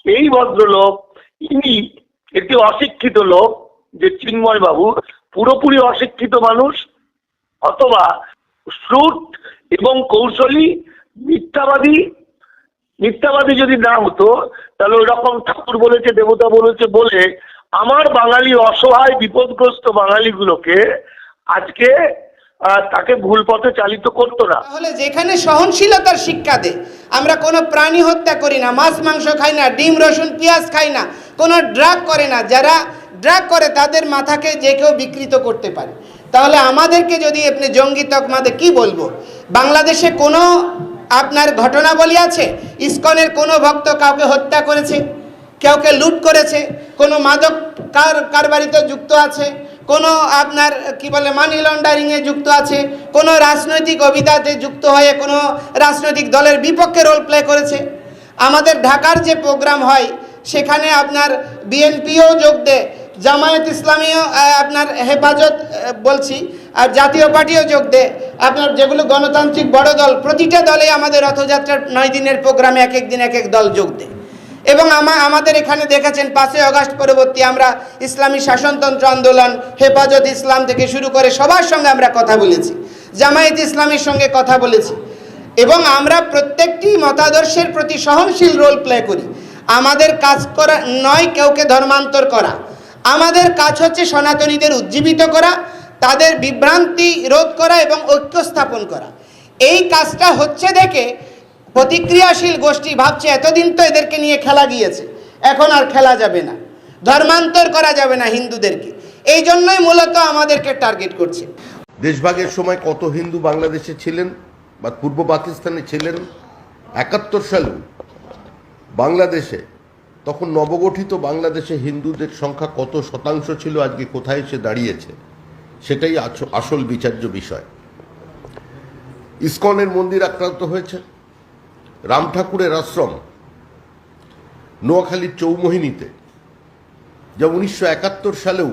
এই ভদ্রলোক ইনি একটি অশিক্ষিত লোক, যে চিন্ময় বাবু পুরোপুরি অশিক্ষিত মানুষ, অথবা শ্রুত এবং কৌশলী মিথ্যাবাদী যদি না হতো তাহলে ওই রকম ঠাকুর বলেছে দেবতা বলেছে বলে আমার বাঙালি অসহায় বিপদগ্রস্ত বাঙালিগুলোকে আজকে তাকে ভুল পথে চালিত করতো না। তাহলে যেখানে সহনশীলতার শিক্ষা দেয়, আমরা কোনো প্রাণী হত্যা করি না, মাছ মাংস খাই না, ডিম রসুন পেঁয়াজ খাই না, কোনো ড্রাগ করে না, যারা ড্রাগ করে তাদের মাথাকে যে কেউ বিকৃত করতে পারে, তাহলে আমাদেরকে যদি আপনি জঙ্গি তকমাতে কি বলবো? বাংলাদেশে কোনো আপনার ঘটনাবলী আছে ইসকনের কোনো ভক্ত কাউকে হত্যা করেছে, কাউকে লুট করেছে, কোনো মাদক কারবারিতে যুক্ত আছে, কোনো আপনার কি বলে মানি লন্ডারিংয়ে যুক্ত আছে, কোনো রাজনৈতিক অভিধাতে যুক্ত হয়ে কোনো রাজনৈতিক দলের বিপক্ষে রোল প্লে করেছে? আমাদের ঢাকার যে প্রোগ্রাম হয় সেখানে আপনার বিএনপিও যোগ দেয়, জামায়াত ইসলামীও আপনার হেফাজত বলছি, আর জাতীয় পার্টিও যোগ দেয়, আপনার যেগুলো গণতান্ত্রিক বড় দল, প্রতিটা দলে আমাদের রথযাত্রার 9 দিনের প্রোগ্রামে এক এক দিন এক এক দল যোগ দেয়। এবং আমাদের এখানে দেখেছেন 5ই আগস্ট পরবর্তী আমরা ইসলামী শাসনতন্ত্র আন্দোলন, হেফাজত ইসলাম থেকে শুরু করে সবার সঙ্গে আমরা কথা বলেছি, জামায়াত ইসলামীর সঙ্গে কথা বলেছি, এবং আমরা প্রত্যেকটি মতাদর্শের প্রতি সহনশীল রোল প্লে করি। আমাদের কাজ করা নয় কাউকে ধর্মান্তর করা, আমাদের কাজ হচ্ছে সনাতনীদের উজ্জীবিত করা, তাদের বিভ্রান্তি রোধ করা এবং ঐক্য স্থাপন করা। এই কাজটা হচ্ছে দেখে প্রতিক্রিয়াশীল গোষ্ঠী ভাবছে এতদিন তো এদেরকে নিয়ে খেলা গিয়েছে, এখন আর খেলা যাবে না, ধর্মান্তর করা যাবে না হিন্দুদেরকে, এই জন্যই মূলত আমাদেরকে টার্গেট করছে। দেশভাগের সময় কত হিন্দু বাংলাদেশে ছিলেন বা পূর্ব পাকিস্তানে ছিলেন? 71 সালে বাংলাদেশে, তখন নবগঠিত বাংলাদেশে হিন্দুদের সংখ্যা কত শতাংশ ছিল, আজকে কোথায় এসে দাঁড়িয়েছে, সেটাই আসল বিচার্য বিষয়। ইসকনের মন্দির আক্রান্ত হয়েছে, রাম ঠাকুরের আশ্রম নোয়াখালীর চৌমোহিনীতে, যা 1971 সালেও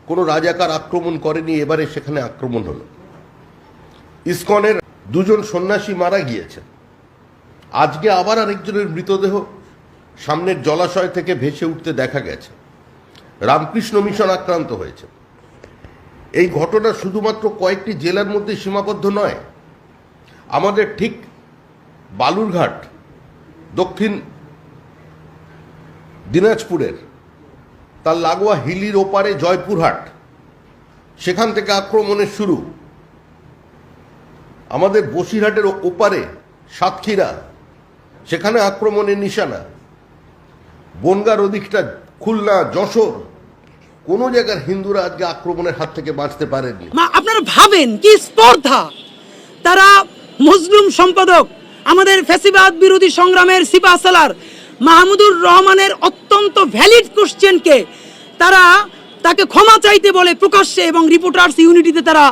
কোনো রাজাকার আক্রমণ করেনি, এবারে সেখানে আক্রমণ হলো। ইসকনের 2 সন্ন্যাসী মারা গিয়েছে, আজকে আবার আরেকজনের মৃতদেহ সামনের জলাশয় থেকে ভেসে উঠতে দেখা গেছে। রামকৃষ্ণ মিশন আক্রান্ত হয়েছে। এই ঘটনা শুধুমাত্র কয়েকটি জেলার মধ্যে সীমাবদ্ধ নয়, আমাদের ঠিক বালুরঘাট, দক্ষিণ দিনাজপুরের তার লাগোয়া হিলির ওপারে জয়পুরহাট, সেখান থেকে আক্রমণের শুরু। আমাদের বসিরহাটের ওপারে সাতক্ষীরা, সেখানে আক্রমণের নিশানা। বনগাঁর ওদিকটা খুলনা, যশোর, কোন জায়গার হিন্দুরা আজকে আক্রমণের হাত থেকে বাঁচতে পারেননি। আপনারা ভাবেন কি স্পর্ধা! তারা মজলুম সম্পাদক, আমাদের ফ্যাসিবাদ বিরোধী সংগ্রামের সিপাহসালার মাহমুদুর রহমানের অত্যন্ত ভ্যালিড কোশ্চেনকে তাকে ক্ষমা চাইতে বলে প্রকাশ্যে, এবং রিপোর্টার্স ইউনিটিতে তারা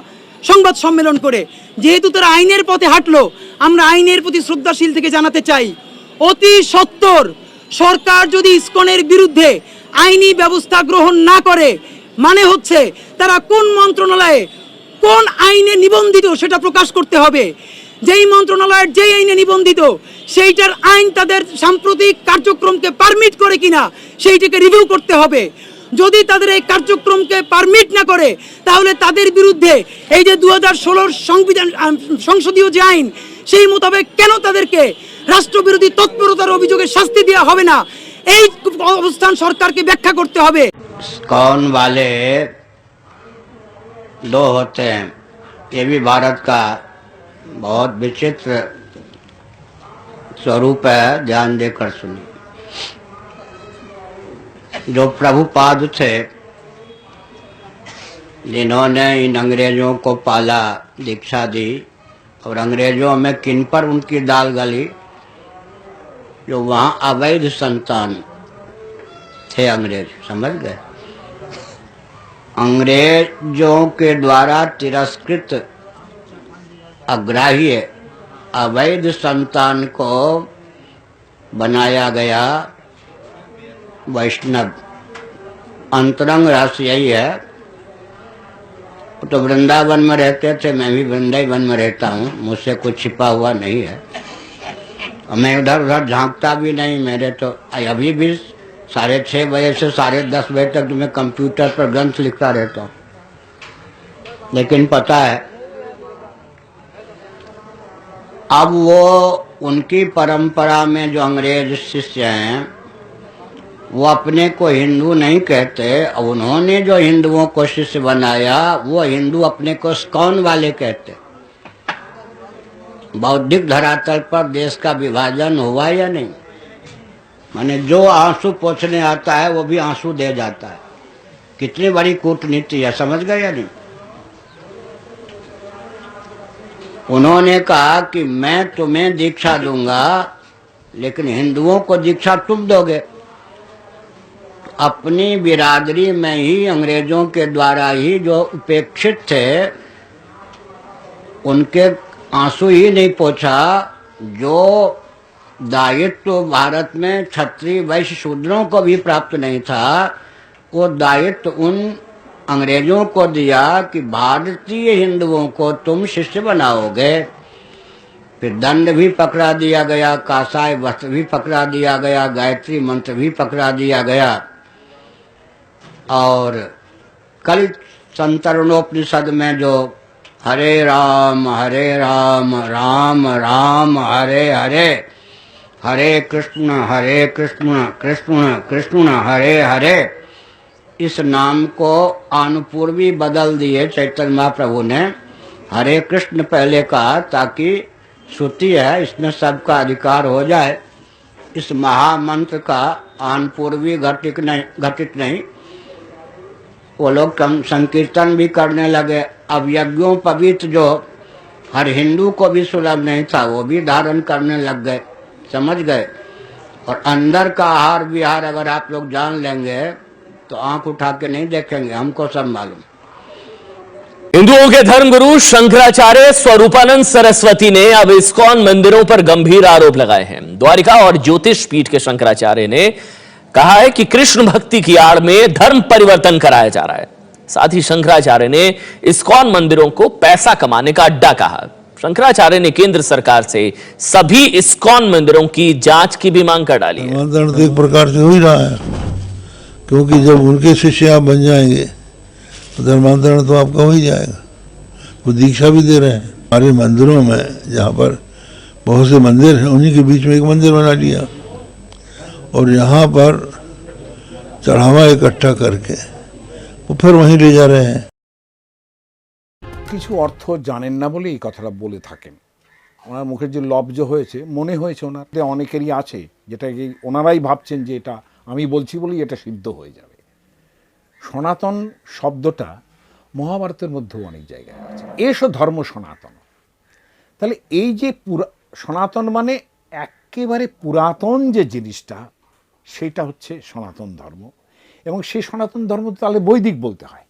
সংবাদ সম্মেলন করে, যেহেতু তারা আইনের পথে হাঁটলো, আমরা আইনের প্রতি শ্রদ্ধাশীল থেকে জানাতে চাই, অতি সত্বর সরকার যদি ইসকনের বিরুদ্ধে আইনি ব্যবস্থা গ্রহণ না করে, মানে হচ্ছে তারা কোন মন্ত্রণালয়ে কোন আইনে নিবন্ধিত সেটা প্রকাশ করতে হবে। যেই মন্ত্রণালয়ের যেই আইনে নিবন্ধিত সেইটার আইন তাদের সাম্প্রতিক কার্যক্রমকে পারমিট করে কিনা সেইটাকে রিভিউ করতে হবে। যদি তাদের এই কার্যক্রমকে পারমিট না করে, তাহলে তাদের বিরুদ্ধে এই যে 2016 সংসদীয় যে আইন, সেই মোতাবেক কেন তাদেরকে রাষ্ট্রবিরোধী তৎপরতার অভিযোগে শাস্তি দেওয়া হবে না, এই অবস্থান সরকারকে ব্যাখ্যা করতে হবে। इस्कॉन वाले 2 होते हैं, ये भी भारत का बहुत विचित्र स्वरूप है, ध्यान देकर सुनिए। जो प्रभुपाद थे, जिन्होंने इन अंग्रेजों को पाला, दीक्षा दी, और अंग्रेजों में किन पर उनकी दाल गली, जो वहाँ अवैध संतान थे अंग्रेज, समझ गए? अंग्रेजों के द्वारा तिरस्कृत अग्राह्य अवैध संतान को बनाया गया वैष्णव। अंतरंग रहस्य यही है। तो वृंदावन में रहते थे, मैं भी वृंदावन में रहता हूँ, मुझसे कुछ छिपा हुआ नहीं है। और मैं इधर उधर झांकता भी नहीं। मेरे तो अभी भी 6:30 बजे से 10:30 बजे तक मैं कंप्यूटर पर ग्रंथ लिखता रहता हूँ। लेकिन पता है, अब वो उनकी परंपरा में जो अंग्रेज शिष्य हैं वो अपने को हिंदू नहीं कहते। उन्होंने जो हिंदुओं को शिष्य बनाया वो हिंदू अपने को इस्कॉन वाले कहते। बौद्धिक धरातल पर देश का विभाजन हुआ या नहीं? माने जो आंसू पोंछने आता है वो भी आंसू दे जाता है। कितनी बड़ी कूटनीति है, समझ गए या नहीं? उन्होंने कहा कि मैं तुम्हें दीक्षा दूंगा लेकिन हिंदुओं को दीक्षा तुम दोगे। अपनी बिरादरी में ही अंग्रेजों के द्वारा ही जो उपेक्षित थे उनके आंसू ही नहीं पोंछा। जो दायित्व भारत में क्षत्रिय वैश्य शूद्रों को भी प्राप्त नहीं था वो दायित्व उन अंग्रेजों को दिया कि भारतीय हिंदुओं को तुम शिष्य बनाओगे। फिर दंड भी पकड़ा दिया गया, कासाय वस्त्र भी पकड़ा दिया गया, गायत्री मंत्र भी पकड़ा दिया गया। और कल संतरणोपनिषद में जो हरे राम राम राम हरे हरे, हरे कृष्ण कृष्ण कृष्ण हरे हरे, इस नाम को अनुपूर्वी बदल दिए चैतन्य महाप्रभु ने। हरे कृष्ण पहले कहा ताकि श्रुति है इसमें सबका अधिकार हो जाए। इस महामंत्र का अनुपूर्वी घटित नहीं। वो लोग संकीर्तन भी करने लगे। अब यज्ञों पवित्र जो हर हिंदू को भी सुलभ नहीं था वो भी धारण करने लग गए, समझ गए। और अंदर का आहार विहार अगर आप लोग जान लेंगे तो आंख उठा के नहीं देखेंगे, हमको सब मालूम। हिंदुओं के धर्मगुरु शंकराचार्य स्वरूपानंद सरस्वती ने अब इस्कॉन मंदिरों पर गंभीर आरोप लगाए हैं। द्वारिका और ज्योतिष पीठ के शंकराचार्य ने कहा है कि कृष्ण भक्ति की आड़ में धर्म परिवर्तन कराया जा रहा है। साथ ही शंकराचार्य ने इस्कॉन मंदिरों को पैसा कमाने का अड्डा कहा। शंकराचार्य ने केंद्र सरकार से सभी इस्कॉन मंदिरों की जांच की भी मांग कर डाली है। एक प्रकार से हो ही रहा है, क्योंकि जब उनके शिष्य आप बन जाएंगे तो धर्मांतरण तो आपका हो ही जाएगा। वो दीक्षा भी दे रहे हैं। हमारे मंदिरों में जहाँ पर बहुत से मंदिर हैं उन्हीं के बीच में एक मंदिर बना लिया और यहाँ पर चढ़ावा इकट्ठा करके वो फिर वहीं ले जा रहे हैं। কিছু অর্থ জানেন না বলে এই কথাটা বলে থাকেন। ওনার মুখের যে লব্জ হয়েছে মনে হয়েছে ওনার অনেকেরই আছে, যেটা ওনারাই ভাবছেন যে এটা আমি বলছি বলেই এটা সিদ্ধ হয়ে যাবে। সনাতন শব্দটা মহাভারতের মধ্যেও অনেক জায়গায় আছে। এসো ধর্ম সনাতন। তাহলে এই যে সনাতন মানে একেবারে পুরাতন যে জিনিসটা সেটা হচ্ছে সনাতন ধর্ম। এবং সেই সনাতন ধর্ম তাহলে বৈদিক বলতে হয়।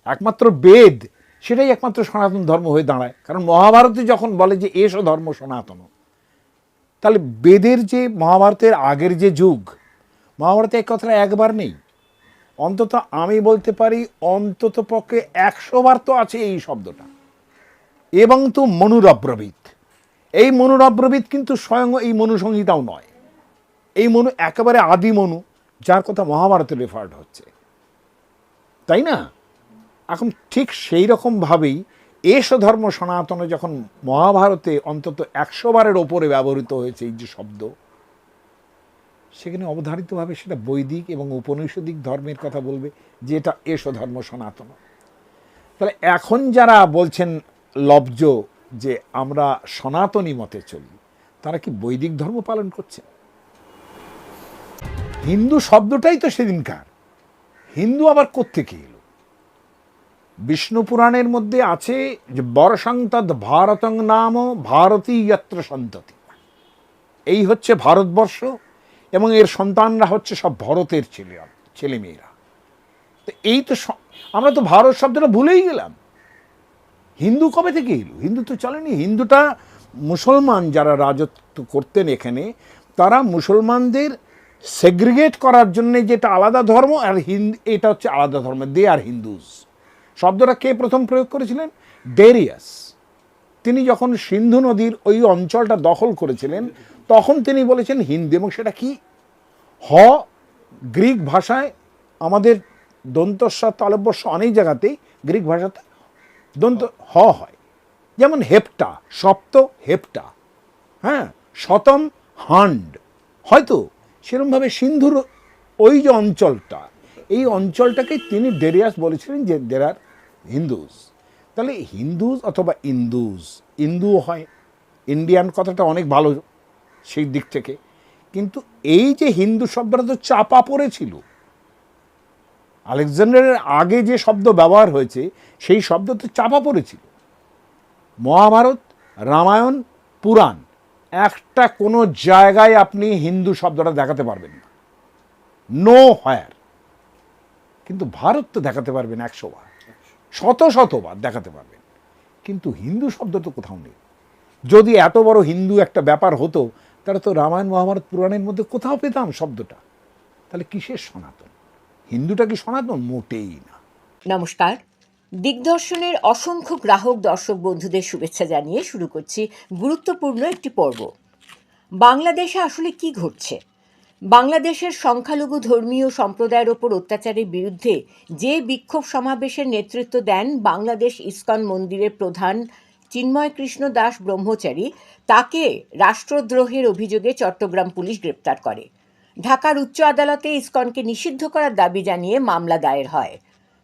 একমাত্র বেদ সেটাই একমাত্র সনাতন ধর্ম হয়ে দাঁড়ায়। কারণ মহাভারতে যখন বলে যে এসো ধর্ম সনাতন, তাহলে বেদের যে মহাভারতের আগের যে যুগ, মহাভারতে এক কথাটা একবার নেই, অন্তত আমি বলতে পারি অন্তত পক্ষে 100 বার তো আছে এই শব্দটা। এবং তো মনুরব্রবীত, এই মনুরব্রবীত কিন্তু স্বয়ং এই মনুসংহিতাও নয়। এই মনু একেবারে আদি মনু, যার কথা মহাভারতে রেফার্ড হচ্ছে, তাই না? এখন ঠিক সেই রকমভাবেই এসো ধর্ম সনাতনে যখন মহাভারতে অন্তত 100 বারের ওপরে ব্যবহৃত হয়েছে এই যে শব্দ, সেখানে অবধারিতভাবে সেটা বৈদিক এবং উপনিষদিক ধর্মের কথা বলবে যে এটা এসো ধর্ম সনাতন। তাহলে এখন যারা বলছেন লব্জ যে আমরা সনাতনী মতে চলি, তারা কি বৈদিক ধর্ম পালন করছে? হিন্দু শব্দটাই তো সেদিনকার। হিন্দু আবার কোত্থেকে এলো? বিষ্ণু পুরাণের মধ্যে আছে যে বর্ষং তদ ভারতং নাম ভারতী যত্র সন্ততি। এই হচ্ছে ভারতবর্ষ এবং এর সন্তানরা হচ্ছে সব ভরতের ছেলেমেয়েরা। তো এই তো আমরা তো ভারত শব্দটা ভুলেই গেলাম। হিন্দু কবে থেকে এলো? হিন্দু তো চলেনি। হিন্দুটা মুসলমান যারা রাজত্ব করতেন এখানে, তারা মুসলমানদের সেগ্রিগেট করার জন্য যেটা আলাদা ধর্ম আর এটা হচ্ছে আলাদা ধর্ম, দে আর হিন্দুজ। শব্দটা কে প্রথম প্রয়োগ করেছিলেন? ডেরিয়াস। তিনি যখন সিন্ধু নদীর ওই অঞ্চলটা দখল করেছিলেন তখন তিনি বলেছেন হিন্দু, এবং সেটা কি গ্রিক ভাষায়, আমাদের দন্তস্ব তালব্যস্য অনেক জায়গাতেই গ্রিক ভাষাতে দন্ত হয়, যেমন হেপ্টা, সপ্ত হেপ্টা, হ্যাঁ, শতম হান্ড, হয়তো সেরকমভাবে সিন্ধুর ওই যে অঞ্চলটা, এই অঞ্চলটাকে তিনি ডেরিয়াস বলেছিলেন যে দের আর হিন্দুস। তাহলে হিন্দুস অথবা ইন্দুস, ইন্দুও হয়, ইন্ডিয়ান কথাটা অনেক ভালো সেই দিক থেকে, কিন্তু এই যে হিন্দু শব্দটা তো চাপা পড়েছিল। আলেকজান্ডারের আগে যে শব্দ ব্যবহার হয়েছে সেই শব্দ তো চাপা পড়েছিল। মহাভারত, রামায়ণ, পুরাণ, একটা কোনো জায়গায় আপনি হিন্দু শব্দটা দেখাতে পারবেন না, নো হোয়ার। কিন্তু ভারত তো দেখাতে পারবেন 100 বার, শতবার দেখাতে পারবেন, কিন্তু হিন্দু শব্দ তো কোথাও নেই। যদি এত বড় হিন্দু একটা ব্যাপার হতো তাহলে তো রামায়ণ, মহাভারত, পুরাণের মধ্যে কোথাও পেতাম শব্দটা। তাহলে কিসের সনাতন? হিন্দুটা কি সনাতন? মোটেই না। নমস্কার, দিগদর্শনের অসংখ্য গ্রাহক দর্শক বন্ধুদের শুভেচ্ছা জানিয়ে শুরু করছি গুরুত্বপূর্ণ একটি পর্ব। বাংলাদেশে আসলে কি ঘটছে? বাংলাদেশের সংখ্যালঘু ধর্মীয় সম্প্রদায়ের ওপর অত্যাচারের বিরুদ্ধে যে বিক্ষোভ সমাবেশের নেতৃত্ব দেন বাংলাদেশ ইসকন মন্দিরের প্রধান চিন্ময় কৃষ্ণ দাস ব্রহ্মচারী, তাকে রাষ্ট্রদ্রোহের অভিযোগে চট্টগ্রাম পুলিশ গ্রেপ্তার করে। ঢাকার উচ্চ আদালতে ইসকনকে নিষিদ্ধ করার দাবি জানিয়ে মামলা দায়ের হয়।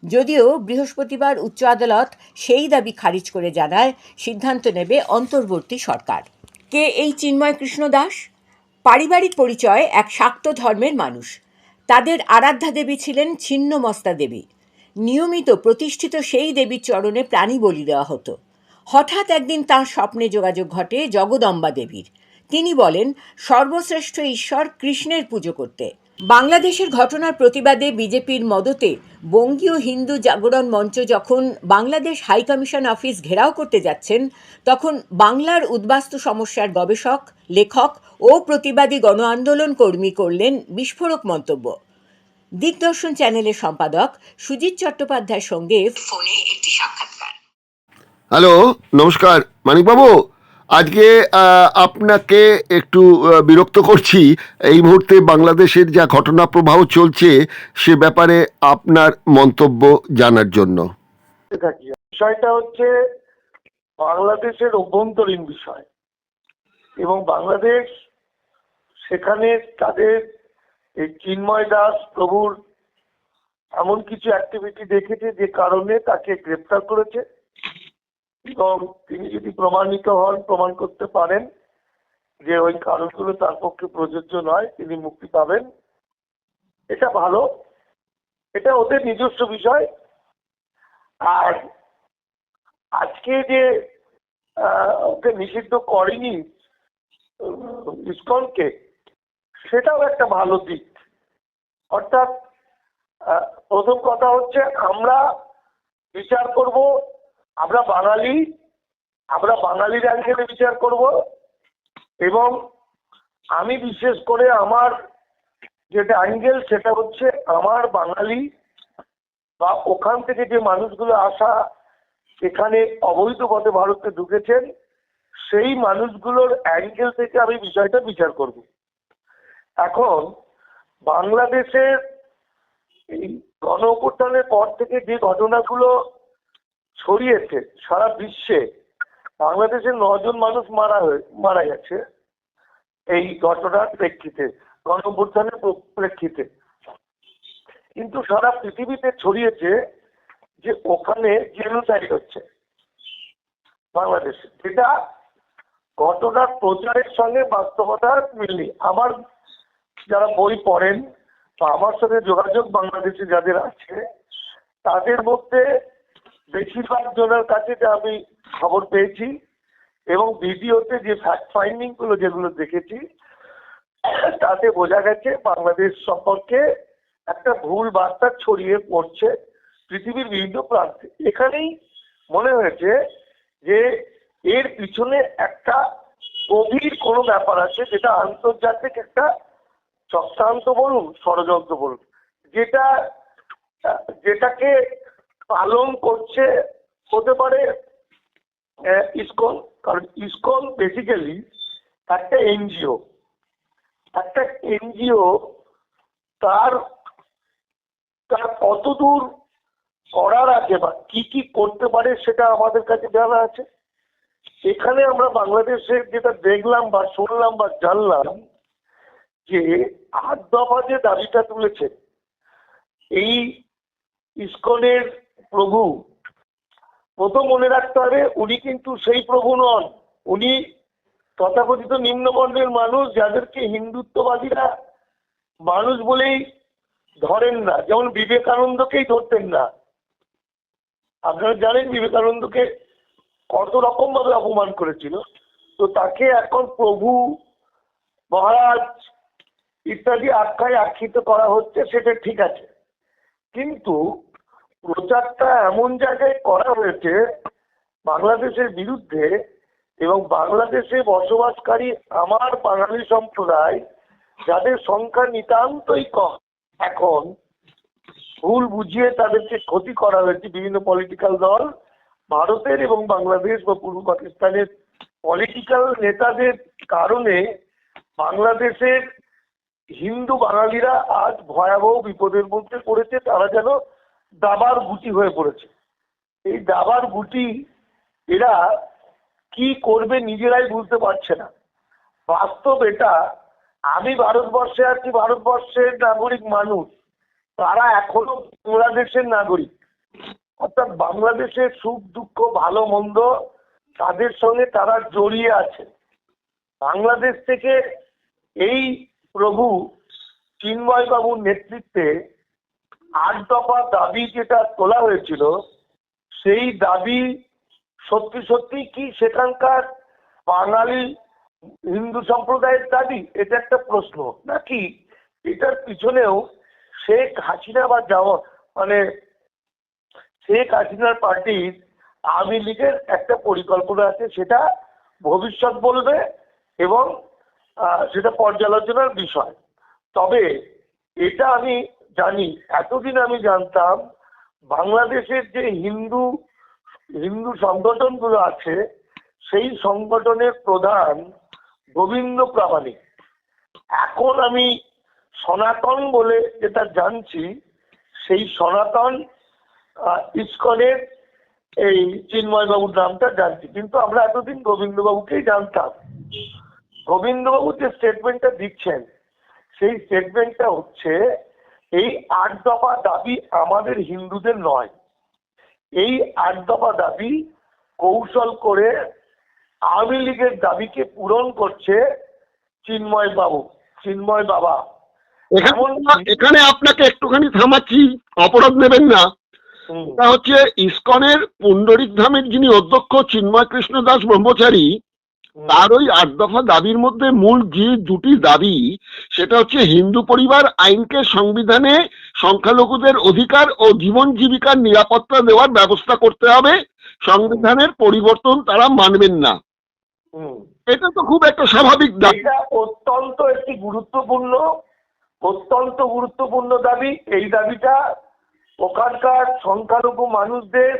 যদিও বৃহস্পতিবার উচ্চ আদালত সেই দাবি খারিজ করে জানায় সিদ্ধান্ত নেবে অন্তর্বর্তী সরকার। কে এই চিন্ময় কৃষ্ণ দাস? পারিবারিক পরিচয় এক শাক্ত ধর্মের মানুষ। তাদের আরাধ্যা দেবী ছিলেন ছিন্নমস্তা দেবী। নিয়মিত প্রতিষ্ঠিত সেই দেবীর চরণে প্রাণী বলি দেওয়া হতো। হঠাৎ একদিন তাঁর স্বপ্নে যোগাযোগ ঘটে জগদম্বা দেবীর। তিনি বলেন সর্বশ্রেষ্ঠ ঈশ্বর কৃষ্ণের পুজো করতে। বাংলাদেশের ঘটনার প্রতিবাদে বিজেপির মদতে বঙ্গীয় হিন্দু জাগরণ মঞ্চ যখন বাংলাদেশ হাইকমিশন অফিস ঘেরাও করতে যাচ্ছেন, তখন বাংলার উদ্বাস্তু সমস্যার গবেষক, লেখক ও প্রতিবাদী গণ আন্দোলন কর্মী করলেন বিস্ফোরক মন্তব্য। দিগদর্শন চ্যানেলের সম্পাদক সুজিত চট্টোপাধ্যায়ের সঙ্গে ফোনে একটি সাক্ষাৎকার। হ্যালো, নমস্কার মানিকবাবু। আজকে আপনাকে একটু বিরক্ত করছি। এই মুহূর্তে বাংলাদেশের যা ঘটনা প্রবাহ চলছে সে ব্যাপারে আপনার মন্তব্য জানার জন্য। বিষয়টা হচ্ছে বাংলাদেশের অভ্যন্তরীণ বিষয়, এবং বাংলাদেশ সেখানে তাদের এই চিন্ময় দাস প্রভুর এমন কিছু অ্যাক্টিভিটি দেখেছে যে কারণে তাকে গ্রেপ্তার করেছে, এবং তিনি যদি প্রমাণিত হন, প্রমাণ করতে পারেন যে ওই কারণগুলো তার পক্ষে প্রযোজ্য নয়, তিনি মুক্তি পাবেন। এটা ভালো, এটা ওদের নিজস্ব বিষয়। আর আজকে যে ওকে নিষিদ্ধ করেনি ইসকনকে, সেটাও একটা ভালো দিক। অর্থাৎ প্রথম কথা হচ্ছে আমরা বিচার করব, আমরা বাঙালির অ্যাঙ্গেলে বিচার করব, এবং আমি বিশেষ করে আমার যেটা অ্যাঙ্গেল সেটা হচ্ছে আমার বাঙালি বা ওখান থেকে যে মানুষগুলো আসা এখানে অবৈধ পথে ভারতে ঢুকেছেন, সেই মানুষগুলোর অ্যাঙ্গেল থেকে আমি বিষয়টা বিচার করব। এখন বাংলাদেশের এই গণ অভ্যুত্থানের পর থেকে যে ঘটনাগুলো ছড়িয়েছে সারা বিশ্বে, বাংলাদেশে 9 জন মানুষ মারা গেছে এই ঘটনার প্রেক্ষিতে, গণ অভ্যুত্থানের প্রেক্ষিতে। কিন্তু সারা পৃথিবীতে ছড়িয়েছে যে ওখানে জেনোসাইড হচ্ছে বাংলাদেশে, যেটা ঘটনার প্রচারের সঙ্গে বাস্তবতার মিলনি। আমার যারা বই পড়েন বা আমার সঙ্গে যোগাযোগ বাংলাদেশে যাদের আছে, তাদের মধ্যে বেশিরভাগ জনের কাছে যা আমি খবর পেয়েছি এবং ভিডিওতে যে ফ্যাক্ট ফাইন্ডিং গুলো যেগুলো দেখেছি, তাতে বোঝা গেছে বাংলাদেশ সম্পর্কে একটা ভুল বার্তা ছড়িয়ে পড়ছে পৃথিবীর বিভিন্ন প্রান্তে। এখানেই মনে হয়েছে যে এর পিছনে একটা গভীর কোনো ব্যাপার আছে, যেটা আন্তর্জাতিক একটা চক্রান্ত বলুন, ষড়যন্ত্র বলুন, যেটাকে পালন করছে হতে পারে ইসকন। কারণ ইসকন বেসিক্যালি একটা এনজিও, একটা এনজিও তার তার কতদূর করার আছে বা কি কি করতে পারে সেটা আমাদের কাছে জানা আছে। এখানে আমরা বাংলাদেশে যেটা দেখলাম বা শুনলাম বা জানলাম যে 8 দফা যে দাবিটা তুলেছে এই ইসকনের প্রভু, প্রথম মনে রাখতে হবে উনি কিন্তু সেই প্রভু নন, উনি তথাকথিত নিম্নবর্ণের মানুষ যাদেরকে হিন্দুত্ববাদীরা মানুষ বলেই ধরেন না, যেমন বিবেকানন্দকেই ধরতেন না। আপনারা জানেন বিবেকানন্দকে কত রকম ভাবে অপমান করেছিল, তো তাকে এখন প্রভু মহারাজ ইত্যাদি আখ্যায় আখ্যিত করা হচ্ছে, সেটা ঠিক আছে, কিন্তু প্রচারটা এমন জায়গায় করা হয়েছে বাংলাদেশের বিরুদ্ধে, এবং বাংলাদেশে বসবাসকারী আমার বাঙালি সম্প্রদায় যাদের সংখ্যা নিতান্তই কম, এখন ভুল বুঝিয়ে তাদেরকে ক্ষতি করা হয়েছে বিভিন্ন পলিটিক্যাল দল, ভারতের এবং বাংলাদেশ বা পূর্ব পাকিস্তানের পলিটিক্যাল নেতাদের কারণে বাংলাদেশের হিন্দু বাঙালিরা আজ ভয়াবহ বিপদের মধ্যে পড়েছে। তারা যেন দাবার গুটি হয়ে পড়েছে। এই দাবার গুটি এরা কি করবে নিজেরাই বুঝতে পারছে না। বাস্তব এটা, আমি ভারতবর্ষে আছি, ভারতবর্ষের নাগরিক মানুষ, তারা এখনো বাংলাদেশের নাগরিক, অর্থাৎ বাংলাদেশের সুখ দুঃখ ভালো মন্দ তাদের সঙ্গে তারা জড়িয়ে আছে। বাংলাদেশ থেকে এই প্রভু চিন্ময় বাবুর নেতৃত্বে 8 দফা দাবি যেটা তোলা হয়েছিল, সেই দাবি সত্যি সত্যি কি সেখানকার বাঙালি হিন্দু সম্প্রদায়ের দাবি, এটা একটা প্রশ্ন, নাকি এটার পিছনেও শেখ হাসিনা বা শেখ হাসিনার পার্টির আওয়ামী লীগের একটা পরিকল্পনা আছে, সেটা ভবিষ্যৎ বলবে এবং সেটা পর্যালোচনার বিষয়। তবে এটা আমি জানি, এতদিন আমি জানতাম বাংলাদেশের যে হিন্দু সংগঠনগুলো আছে সেই সংগঠনের প্রধান গোবিন্দ প্রামাণিক। এখন আমি সনাতন বলে যেটা জানছি, সেই সনাতন ইসকনের এই চিন্ময় বাবুর নামটা জানছি, কিন্তু আমরা এতদিন গোবিন্দবাবুকেই জানতাম। গোবিন্দবাবু যে স্টেটমেন্টটা দিচ্ছেন সেই স্টেটমেন্টটা হচ্ছে এই 8 দফা দাবি আমাদের হিন্দুদের নয়, এই 8 দফা দাবি কৌশল করে আওয়ামী লীগের দাবিকে পূরণ করছে চিন্ময় বাবা। এখানে আপনাকে একটুখানি থামাচ্ছি, অপরাধ নেবেন না। তা হচ্ছে ইসকনের পুণ্ডরিক ধামের যিনি অধ্যক্ষ চিন্ময় কৃষ্ণ দাস ব্রহ্মচারী, তার ওই 8 দফা দাবির মধ্যে মূল যে দুটি দাবি, সেটা হচ্ছে হিন্দু পরিবার আইনকে সংবিধানে সংখ্যালঘুদের অধিকার ও জীবন জীবিকার নিরাপত্তা দেওয়ার ব্যবস্থা করতে হবে, সংবিধানের পরিবর্তন তারা মানবেন না। এটা তো খুব একটা স্বাভাবিক দাবি। এটা অত্যন্ত একটি গুরুত্বপূর্ণ দাবি। এই দাবিটা ওখানকার সংখ্যালঘু মানুষদের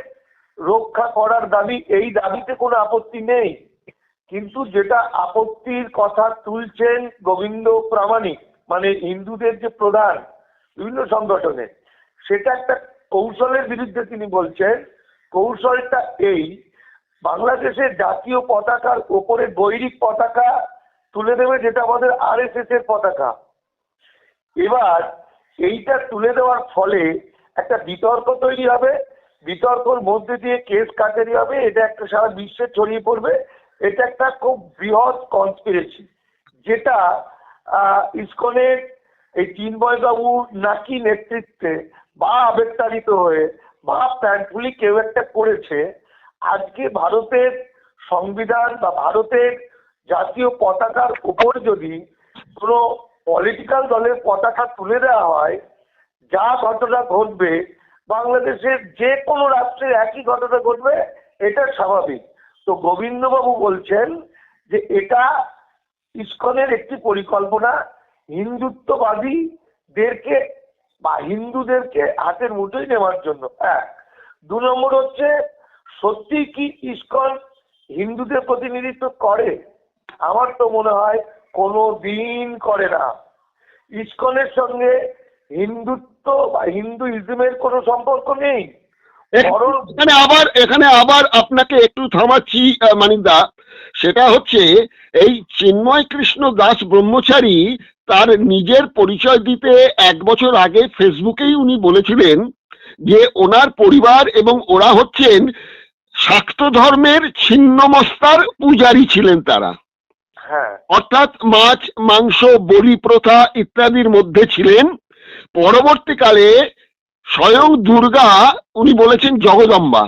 রক্ষা করার দাবি, এই দাবিতে কোনো আপত্তি নেই, কিন্তু যেটা আপত্তির কথা তুলছেন গোবিন্দ প্রামাণিক, মানে হিন্দুদের যে প্রধান বিভিন্ন সংগঠনে, সেটা একটা কৌশলের বিরুদ্ধে তিনি বলছেন। কৌশলটা এই, বাংলাদেশের জাতীয় পতাকার ওপরে গৈরিক পতাকা তুলে দেবে, যেটা আমাদের RSS এর পতাকা। এবার এইটা তুলে দেওয়ার ফলে একটা বিতর্ক তৈরি হবে, বিতর্কর মধ্যে দিয়ে কেস কাটারি হবে, এটা একটা সারা বিশ্বে ছড়িয়ে পড়বে। এটা একটা খুব বৃহৎ কনস্পিরেসি, যেটা ইসকনের এই চিন্ময় বাবু নাকি নেতৃত্বে বা আবেগতাড়িত হয়ে বা প্ল্যানফুলি কেউ একটা করেছে। আজকে ভারতের সংবিধান বা ভারতের জাতীয় পতাকার উপর যদি কোনো পলিটিক্যাল দলের পতাকা তুলে দেওয়া হয়, যা ঘটনা ঘটবে বাংলাদেশের যে কোনো রাষ্ট্রের একই ঘটনা ঘটবে, এটা স্বাভাবিক। তো গোবিন্দবাবু বলছেন যে এটা ইসকনের একটি পরিকল্পনা হিন্দুত্ববাদীদেরকে বা হিন্দুদেরকে হাতের মুঠোয় নেওয়ার জন্য। 1, 2 নম্বর হচ্ছে, সত্যি কি ইসকন হিন্দুদের প্রতিনিধিত্ব করে? আমার তো মনে হয় কোনো দিন করে না। ইসকনের সঙ্গে হিন্দুত্ব বা হিন্দুইজমের কোনো সম্পর্ক নেই। বরং এখানে আবার আপনাকে একটু থামাচ্ছি মানিকদা, সেটা হচ্ছে এই চিন্ময় কৃষ্ণ দাস ব্রহ্মচারী তার নিজের পরিচয় দিতে 1 বছর আগে ফেসবুকেই উনি বলেছিলেন যে ওনার পরিবার এবং ওরা হচ্ছেন শাক্ত ধর্মের ছিন্নমস্তার পূজারী ছিলেন তারা, হ্যাঁ, অর্থাৎ মাছ মাংস বলি প্রথা ইত্যাদির মধ্যে ছিলেন। পরবর্তীকালে স্বয়ং দুর্গা উনি বলেছেন জগদম্বা,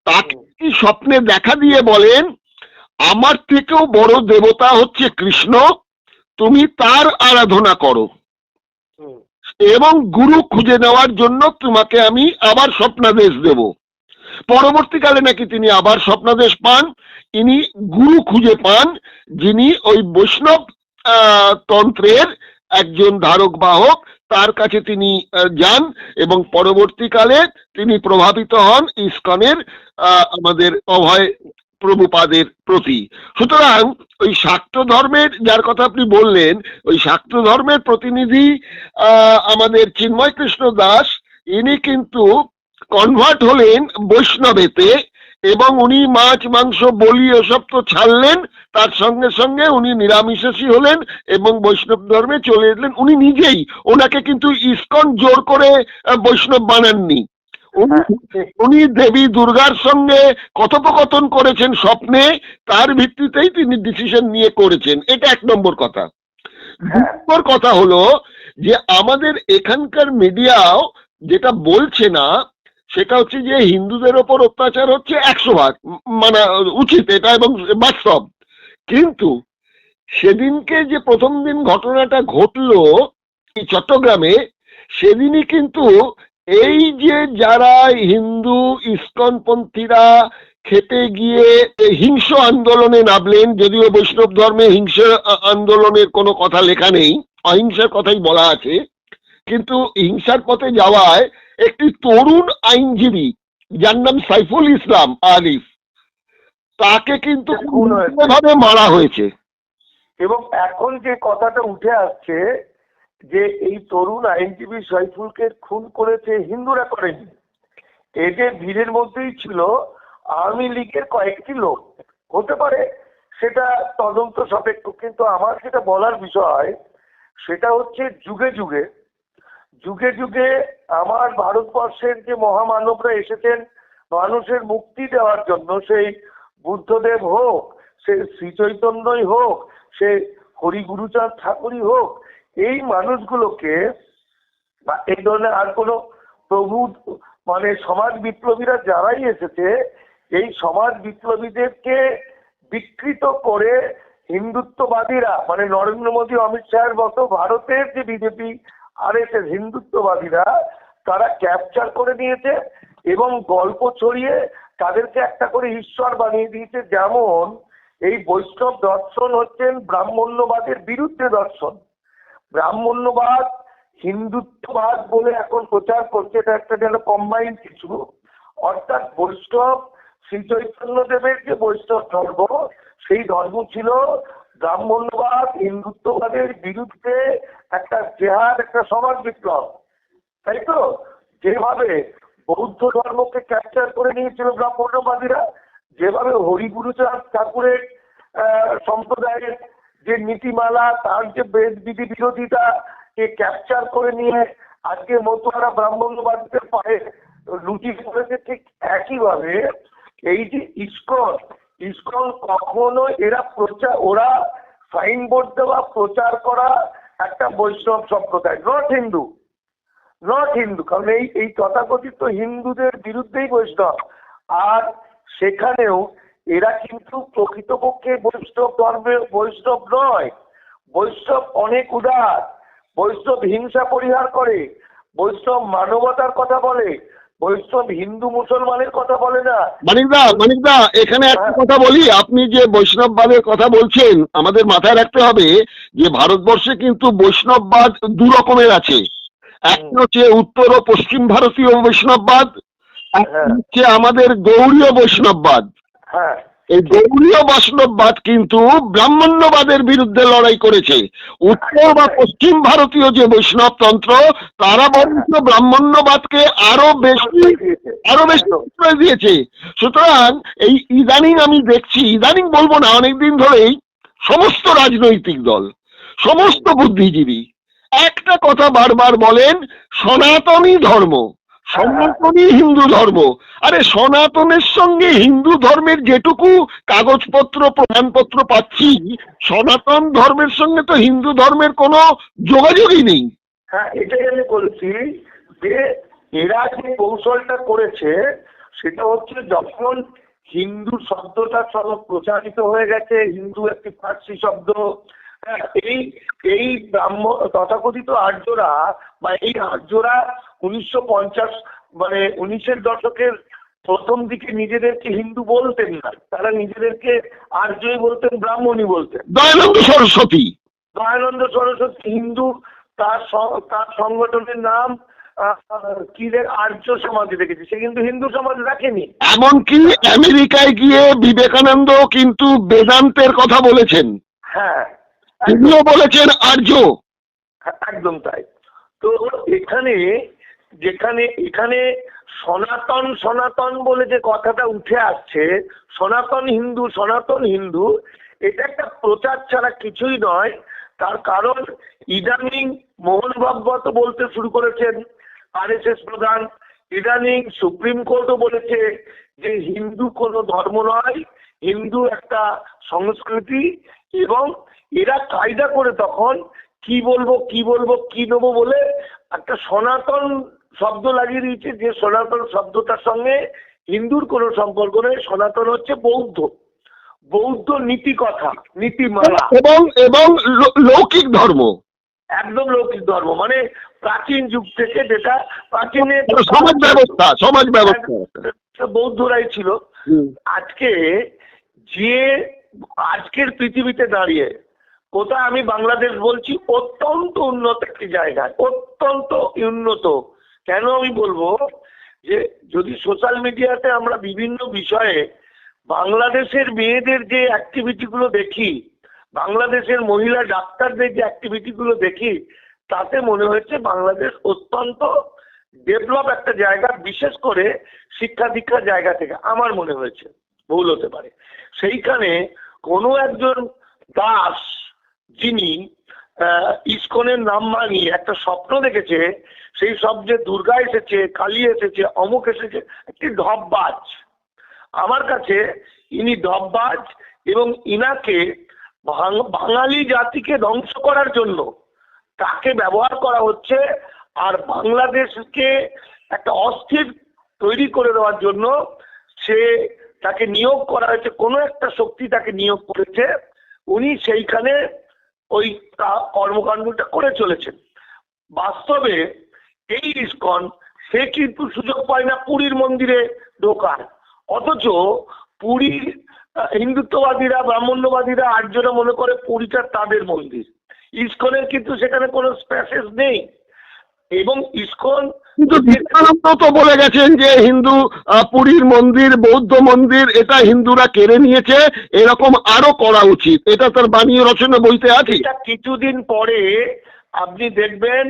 তাকে স্বপ্নে দেখা দিয়ে বলেন আমার থেকেও বড় দেবতা হচ্ছে কৃষ্ণ, তুমি তার আরাধনা করো এবং গুরু খুঁজে নেওয়ার জন্য তোমাকে আমি আবার স্বপ্নাদেশ দেব। পরবর্তীকালে নাকি তিনি আবার স্বপ্নাদেশ পান, ইনি গুরু খুঁজে পান যিনি ওই বৈষ্ণব তন্ত্রের একজন ধারক বাহক, তার কাছে তিনি যান এবং পরবর্তীকালে তিনি প্রভাবিত হন ইসকনের আমাদের অভয় প্রভুপাদের প্রতি। সুতরাং ওই শাক্ত ধর্মের যার কথা আপনি বললেন, ওই শাক্ত ধর্মের প্রতিনিধি আমাদের চিন্ময় কৃষ্ণ দাস, ইনি কিন্তু কনভার্ট হলেন বৈষ্ণবেতে এবং উনি মাছ মাংস বলি এসব তো ছাড়লেন, তার সঙ্গে সঙ্গে উনি নিরামিষাশী হলেন এবং বৈষ্ণব ধর্মে চলে এলেন। উনি নিজেই, ওনাকে কিন্তু ইসকন জোর করে বৈষ্ণব বানাননি। উনি দেবী দুর্গার সঙ্গে কথোপকথন করেছেন স্বপ্নে, তার ভিত্তিতেই তিনি ডিসিশন নিয়ে করেছেন। এটা 1 নম্বর কথা। 2 নম্বর কথা হলো যে আমাদের এখানকার মিডিয়াও যেটা বলছে না সেটা হচ্ছে যে হিন্দুদের ওপর অত্যাচার হচ্ছে 100 ভাগ মানা উচিত এটা এবং বাস্তব। কিন্তু সেদিনকে যে প্রথম দিন ঘটনাটা ঘটলো এই চট্টগ্রামে, সেদিনই কিন্তু এই যে যারা হিন্দু ইসকনপন্থীরা খেতে গিয়ে হিংস আন্দোলনে নামলেন, যদিও বৈষ্ণব ধর্মে হিংসা আন্দোলনের কোনো কথা লেখা নেই, অহিংসার কথাই বলা আছে, কিন্তু হিংসার পথে যাওয়ায় একটি তরুণ আইনজীবী যার নাম সাইফুল ইসলাম আলিফ, তাকে কিন্তু ভাবে মারা হয়েছে। এবং এখন যে কথাটা উঠে আসছে যে এই তরুণ আইনজীবী সাইফুলকে খুন করেছে হিন্দুরা করেনি, এদের ভিড়ের মধ্যেই ছিল আওয়ামী লীগের কয়েকটি লোক। হতে পারে সেটা তদন্ত সাপেক্ষ, কিন্তু আমার যেটা বলার বিষয় সেটা হচ্ছে যুগে যুগে যুগে যুগে আমার ভারতবর্ষের যে মহামানবরা এসেছেন মানুষের মুক্তি দেওয়ার জন্য, সেই বুদ্ধদেব হোক, সে শ্রী চৈতন্যই হোক, সে হরিগুরুচাঁদ ঠাকুরই হোক, এই মানুষগুলোকে বা এই ধরনের আর কোনো প্রভু মানে সমাজ বিপ্লবীরা যারাই এসেছে, এই সমাজ বিপ্লবীদেরকে বিকৃত করে হিন্দুত্ববাদীরা মানে নরেন্দ্র মোদী অমিত শাহের মতো ভারতের যে বিজেপি RSS হিন্দুত্ববাদীরা তারা ক্যাপচার করে নিয়েছে এবং গল্প ছড়িয়ে তাদেরকে একটা করে ঈশ্বর বানিয়ে দিয়েছে। যেমন এই বৈষ্ণব দর্শন হচ্ছেন ব্রাহ্মণ্যবাদের বিরুদ্ধে দর্শন। ব্রাহ্মণ্যবাদ হিন্দুত্ববাদ বলে এখন প্রচার করছে, এটা একটা যেন কম্বাইন্ড কিছু। অর্থাৎ বৈষ্ণব শ্রী চৈতন্য দেবের যে বৈষ্ণব ধর্ম, সেই ধর্ম ছিল ব্রাহ্মণ্যবাদ হিন্দুত্ববাদের বিরুদ্ধে একটা জেহাদ, একটা সমাজ বিপ্লব, তাই তো? যেভাবে বৌদ্ধ ধর্মকে ক্যাপচার করে নিয়েছিল ব্রাহ্মণ্যবাদীরা, যেভাবে হরিগুরুচাঁদ ঠাকুরের সম্প্রদায়ের যে নীতিমালা, তার যে বেদ বিধি বিরোধিতাকে ক্যাপচার করে নিয়ে আজকে মতুয়ারা ব্রাহ্মণ্যবাদীদের পায়ে লুচি করেছে, ঠিক একইভাবে এই যে ইসকন কখনো ওরা সাইনবোর্ড দেওয়া প্রচার করা একটা বৈষ্ণব সম্প্রদায়, নট হিন্দু, কারণ এই তথাকথিত হিন্দুদের বিরুদ্ধেই বৈষ্ণব। আর সেখানেও এরা কিন্তু প্রকৃতপক্ষে বৈষ্ণব ধর্মের বৈষ্ণব নয়। বৈষ্ণব অনেক উদার, বৈষ্ণব হিংসা পরিহার করে, বৈষ্ণব মানবতার কথা বলে, বৈষ্ণব হিন্দু মুসলমানের কথা বলে না। মানিকদা এখানে একটা কথা বলি, আপনি যে বৈষ্ণববাদের কথা বলছেন আমাদের মাথায় রাখতে হবে যে ভারতবর্ষে কিন্তু বৈষ্ণববাদ 2 রকমের আছে। একটা হচ্ছে উত্তর ও পশ্চিম ভারতীয় বৈষ্ণববাদ, একটা হচ্ছে আমাদের গৌড়ীয় বৈষ্ণববাদ। এই গৌড়ীয় বৈষ্ণববাদ কিন্তু ব্রাহ্মণ্যবাদের বিরুদ্ধে লড়াই করেছে। উত্তর বা পশ্চিম ভারতীয় যে বৈষ্ণব তন্ত্র, তারা বরঞ্চ ব্রাহ্মণ্যবাদকে আরো বেশি আশ্রয় দিয়েছে। সুতরাং এই ইদানিং আমি দেখছি, ইদানিং বলবো না, অনেকদিন ধরেই সমস্ত রাজনৈতিক দল, সমস্ত বুদ্ধিজীবী একটা কথা বারবার বলেন, সনাতনী ধর্ম, সনাতনী হিন্দু ধর্ম। আরে সনাতনের সঙ্গে হিন্দু ধর্মের যেটুকু কাগজপত্র প্রমাণপত্র পাচ্ছি, সনাতন ধর্মের সঙ্গে তো হিন্দু ধর্মের কোনো যোগাযোগই নেই। হ্যাঁ, এটাই আমি বলছি যে এরা যে কৌশলটা করেছে সেটা হচ্ছে, যখন হিন্দু শব্দটা সব প্রচারিত হয়ে গেছে, হিন্দু একটি ফার্সি শব্দ, এই তথাকথিত আর্যরা বা এই আর্যরা 1950 মানে 19-এর দশকের প্রথম দিকে নিজেদেরকে হিন্দু বলতেন না, তারা নিজেদেরকে আর্যই বলতেন, ব্রাহ্মণই বলতেন। দয়ানন্দ সরস্বতী হিন্দু, তার সংগঠনের নাম কি আর্য সমাজ রেখেছে, সে কিন্তু হিন্দু সমাজ রাখেনি। এমনকি আমেরিকায় গিয়ে বিবেকানন্দ কিন্তু বেদান্তের কথা বলেছেন। হ্যাঁ, তিনিও বলেছেন আর্য। একদম তাই। তো এখানে সনাতন সনাতন বলে যে কথাটা উঠে আসছে, সনাতন হিন্দু, এটা একটা প্রচার ছাড়া কিছুই নয়। তার কারণ ইদানিং মোহন ভাগবত বলতে শুরু করেছেন, RSS প্রধান, ইদানিং সুপ্রিম কোর্টও বলেছে যে হিন্দু কোনো ধর্ম নয়, হিন্দু একটা সংস্কৃতি। এবং এরা কায়দা করে তখন কি নেবো বলে একটা সনাতন শব্দ লাগিয়ে দিয়েছে, যে সনাতন শব্দটার সঙ্গে হিন্দুর কোনো সম্পর্ক নেই। সনাতন হচ্ছে বৌদ্ধ নীতিমালা এবং লৌকিক ধর্ম, একদম লৌকিক ধর্ম, মানে প্রাচীন যুগ থেকে, যেটা প্রাচীনের সমাজ ব্যবস্থা বৌদ্ধরাই ছিল। আজকের পৃথিবীতে দাঁড়িয়ে কোথায়, আমি বাংলাদেশ বলছি, অত্যন্ত উন্নত একটি জায়গায়, অত্যন্ত উন্নত। কেন আমি বলবো, যে যদি সোশ্যাল মিডিয়াতে আমরা বিভিন্ন বিষয়ে বাংলাদেশের মেয়েদের যে অ্যাক্টিভিটি গুলো দেখি, বাংলাদেশের মহিলা ডাক্তারদের যে অ্যাক্টিভিটি গুলো দেখি, তাতে মনে হচ্ছে বাংলাদেশ অত্যন্ত ডেভেলপ একটা জায়গা, বিশেষ করে শিক্ষা দীক্ষার জায়গা থেকে আমার মনে হয়েছে, ভুল হতে পারে। সেইখানে কোনো একজন দাস, যিনি ইসকনের নাম মানিয়ে একটা স্বপ্ন দেখেছে, সেই স্বপ্নে দুর্গা এসেছে, কালী এসেছে, অমুক এসেছে, একটি ঢপবাজ। আমার কাছে ইনি ঢপবাজ, এবং ইনাকে বাঙালি জাতিকে ধ্বংস করার জন্য তাকে ব্যবহার করা হচ্ছে, আর বাংলাদেশকে একটা অস্থির তৈরি করে দেওয়ার জন্য তাকে নিয়োগ করা হয়েছে, কোনো একটা শক্তি তাকে নিয়োগ করেছে, উনি সেইখানে ওই কর্মকাণ্ডটা করে চলেছেন। বাস্তবে এই ইসকন, সে কিন্তু সুযোগ পায় না পুরীর মন্দিরে ঢোকার, অথচ পুরীর হিন্দুত্ববাদীরা, ব্রাহ্মণ্যবাদীরা, আর্যরা মনে করে পুরীটা তাদের মন্দির। ইসকনের কিন্তু সেখানে কোনো স্পেসেস নেই। এবং ইসকন কিন্তু বিবেকানন্দ তো বলে গেছেন যে হিন্দু পুরীর মন্দির, বৌদ্ধ মন্দির, এটা হিন্দুরা কেড়ে নিয়েছে, এরকম আরো করা উচিত, এটা তার বাণী রচনা বইতে আছে। কিছুদিন পরে আপনি দেখবেন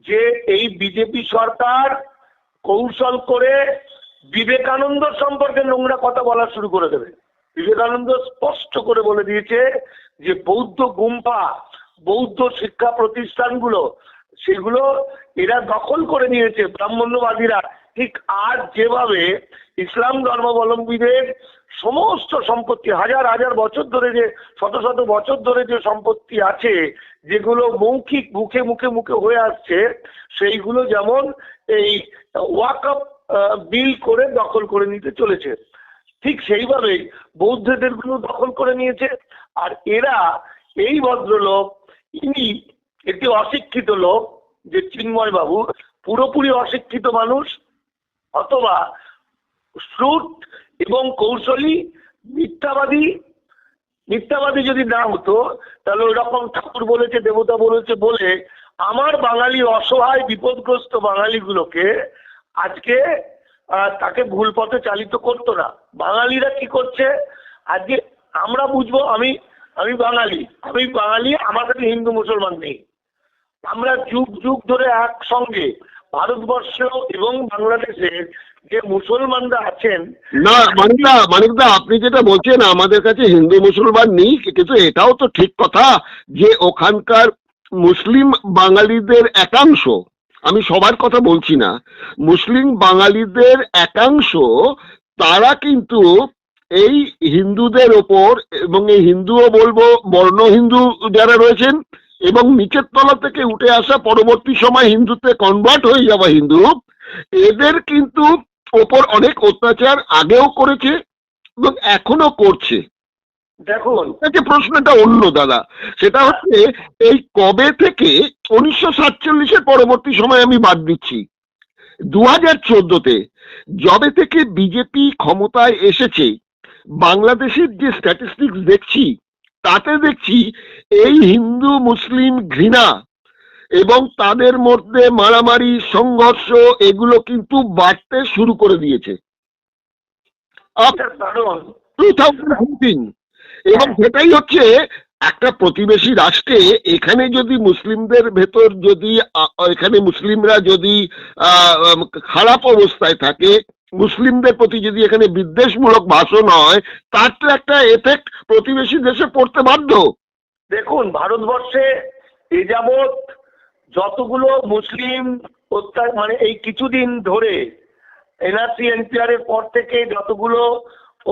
যে এই বিজেপি সরকার কৌশল করে বিবেকানন্দ সম্পর্কে নোংরা কথা বলা শুরু করে দেবে। বিবেকানন্দ স্পষ্ট করে বলে দিয়েছে যে বৌদ্ধ গুম্ফা, বৌদ্ধ শিক্ষা প্রতিষ্ঠানগুলো, সেগুলো এরা দখল করে নিয়েছে ব্রাহ্মণ্যবাদীরা। ঠিক আজ যেভাবে ইসলাম ধর্মাবলম্বীদের সমস্ত সম্পত্তি, হাজার হাজার বছর ধরে যে, শত শত বছর ধরে যে সম্পত্তি আছে, যেগুলো মৌখিক মুখে হয়ে আসছে, সেইগুলো যেমন এই ওয়াকফ বিল করে দখল করে নিতে চলেছে, ঠিক সেইভাবেই বৌদ্ধদের গুলো দখল করে নিয়েছে। আর এরা, এই ভদ্রলোক, ইনি একটি অশিক্ষিত লোক, যে চিন্ময় বাবু পুরোপুরি অশিক্ষিত মানুষ, অথবা শ্রুত এবং কৌশলী, মিথ্যাবাদী যদি না হতো, তাহলে ওই রকম ঠাকুর বলেছে, দেবতা বলেছে বলে আমার বাঙালি অসহায় বিপদগ্রস্ত বাঙালিগুলোকে আজকে তাকে ভুল পথে চালিত করতো না। বাঙালিরা কি করছে, আজকে আমরা বুঝবো আমি বাঙালি, আমার কাছে হিন্দু মুসলমান নেই। আমরা যুগ যুগ ধরে একসঙ্গে ভারতবর্ষ এবং বাংলাদেশের যে মুসলমানরা আছেন। না মানিকদা আপনি যেটা বলছেন আমাদের কাছে হিন্দু মুসলমান নেই, কিন্তু এটাও তো ঠিক কথা যে ওখানকার মুসলিম বাঙালিদের একাংশ, আমি সবার কথা বলছি না, মুসলিম বাঙালিদের একাংশ তারা কিন্তু এই হিন্দুদের ওপর, এবং এই হিন্দুও বলবো বর্ণ হিন্দু যারা রয়েছেন এবং নিচের তলা থেকে উঠে আসা পরবর্তী সময় হিন্দুতে কনভার্ট হয়ে যাওয়া হিন্দু, এদের কিন্তু ওপর অনেক অত্যাচার আগেও করেছে এবং এখনো করছে। দেখুন প্রশ্নটা অন্য দাদা, সেটা হচ্ছে এই কবে থেকে 1947-এর পরবর্তী সময় আমি বাদ দিচ্ছি, 2014-তে যবে থেকে বিজেপি ক্ষমতায় এসেছে, বাংলাদেশের যে স্ট্যাটিস্টিক্স দেখছি তাতে দেখছি এই হিন্দু মুসলিম ঘৃণা এবং তাদের মধ্যে মারামারি সংঘর্ষ এগুলো কিন্তু বাড়তে শুরু করে দিয়েছে 2015। এবং সেটাই হচ্ছে একটা প্রতিবেশী রাষ্ট্রে এখানে যদি মুসলিমদের ভেতর যদি এখানে মুসলিমরা যদি খারাপ অবস্থায় থাকে, মুসলিমদের প্রতি যদি এখানে বিদ্বেষমূলক ভাষণ হয়, তার তো একটা এফেক্ট প্রতিবেশী দেশে পড়তে বাধ্য। দেখুন ভারতবর্ষে এ যাবৎ যতগুলো মুসলিম মানে এই কিছুদিন ধরে এনআরসি এনপিআর এর পর থেকে যতগুলো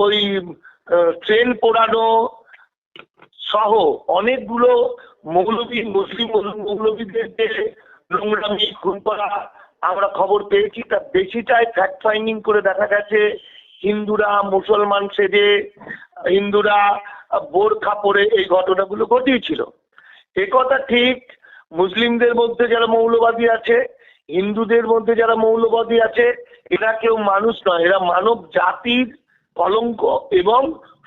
ওই ট্রেন পোড়ানো সহ অনেকগুলো মুসলিম মৌলবীদের যে নোংরামি খুন করা আমরা খবর পেয়েছি, তার বেশিটাই ফ্যাক্ট ফাইন্ডিং করে দেখা গেছে হিন্দুরা মুসলমান সেজে, হিন্দুরা বোরখা পরে এই ঘটনাগুলো ঘটিয়েছিল। এ কথা ঠিক, মুসলিমদের মধ্যে যারা মৌলবাদী আছে, হিন্দুদের মধ্যে যারা মৌলবাদী আছে, এরা কেউ মানুষ নয়, এরা মানব জাতির কলঙ্ক এবং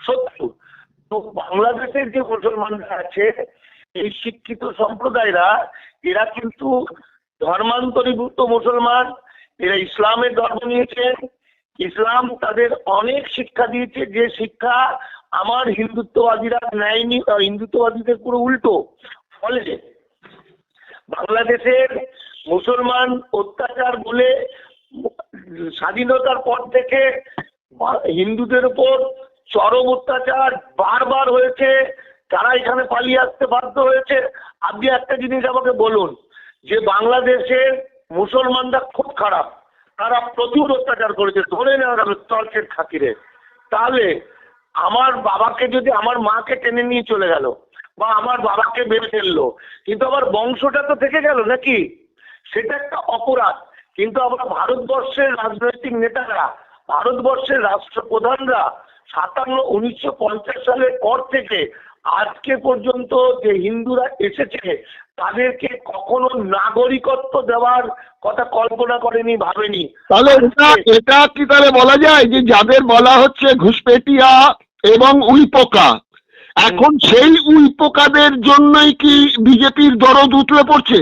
শত্রু। তো বাংলাদেশের যে মুসলমানরা আছে, এই শিক্ষিত সম্প্রদায়রা, এরা কিন্তু ধর্মান্তরীভূত মুসলমান, এরা ইসলামের ধর্ম নিয়েছেন। ইসলাম তাদের অনেক শিক্ষা দিয়েছে, যে শিক্ষা আমার হিন্দুত্ববাদীরা নেয়নি, হিন্দুত্ববাদীদের পুরো উল্টো। ফলে বাংলাদেশের মুসলমান অত্যাচার বলে স্বাধীনতার পর থেকে হিন্দুদের উপর চরম অত্যাচার বারবার হয়েছে, তারা এখানে পালিয়ে আসতে বাধ্য হয়েছে। আপনি একটা জিনিস আমাকে বলুন যে বাংলাদেশের মুসলমানরা খুব খারাপ, তারা প্রচুর অত্যাচার করেছে, ধরে নেওয়া গেল চর্চের খাতিরে। তাহলে আমার বাবাকে যদি আমার মাকে টেনে নিয়ে চলে গেল বা আমার বাবাকে মেরে ফেললো, কিন্তু আমার বংশটা তো থেকে গেল নাকি? সেটা একটা অপরাধ। কিন্তু আমরা ভারতবর্ষের রাজনৈতিক নেতারা, ভারতবর্ষের রাষ্ট্রপ্রধানরা 1950 সালের পর থেকে আজকে পর্যন্ত যে হিন্দুরা এসেছে তাদেরকে কখনো নাগরিকত্ব দেওয়ার কথা কল্পনা করেনি, ভাবেনি। তাহলে এটা কি তাহলে বলা যায় যে যাদের বলা হচ্ছে ঘুষপেটিয়া এবং উইপোকা, এখন সেই উইপোকাদের জন্যই কি বিজেপির দরদ উতলে পড়ছে?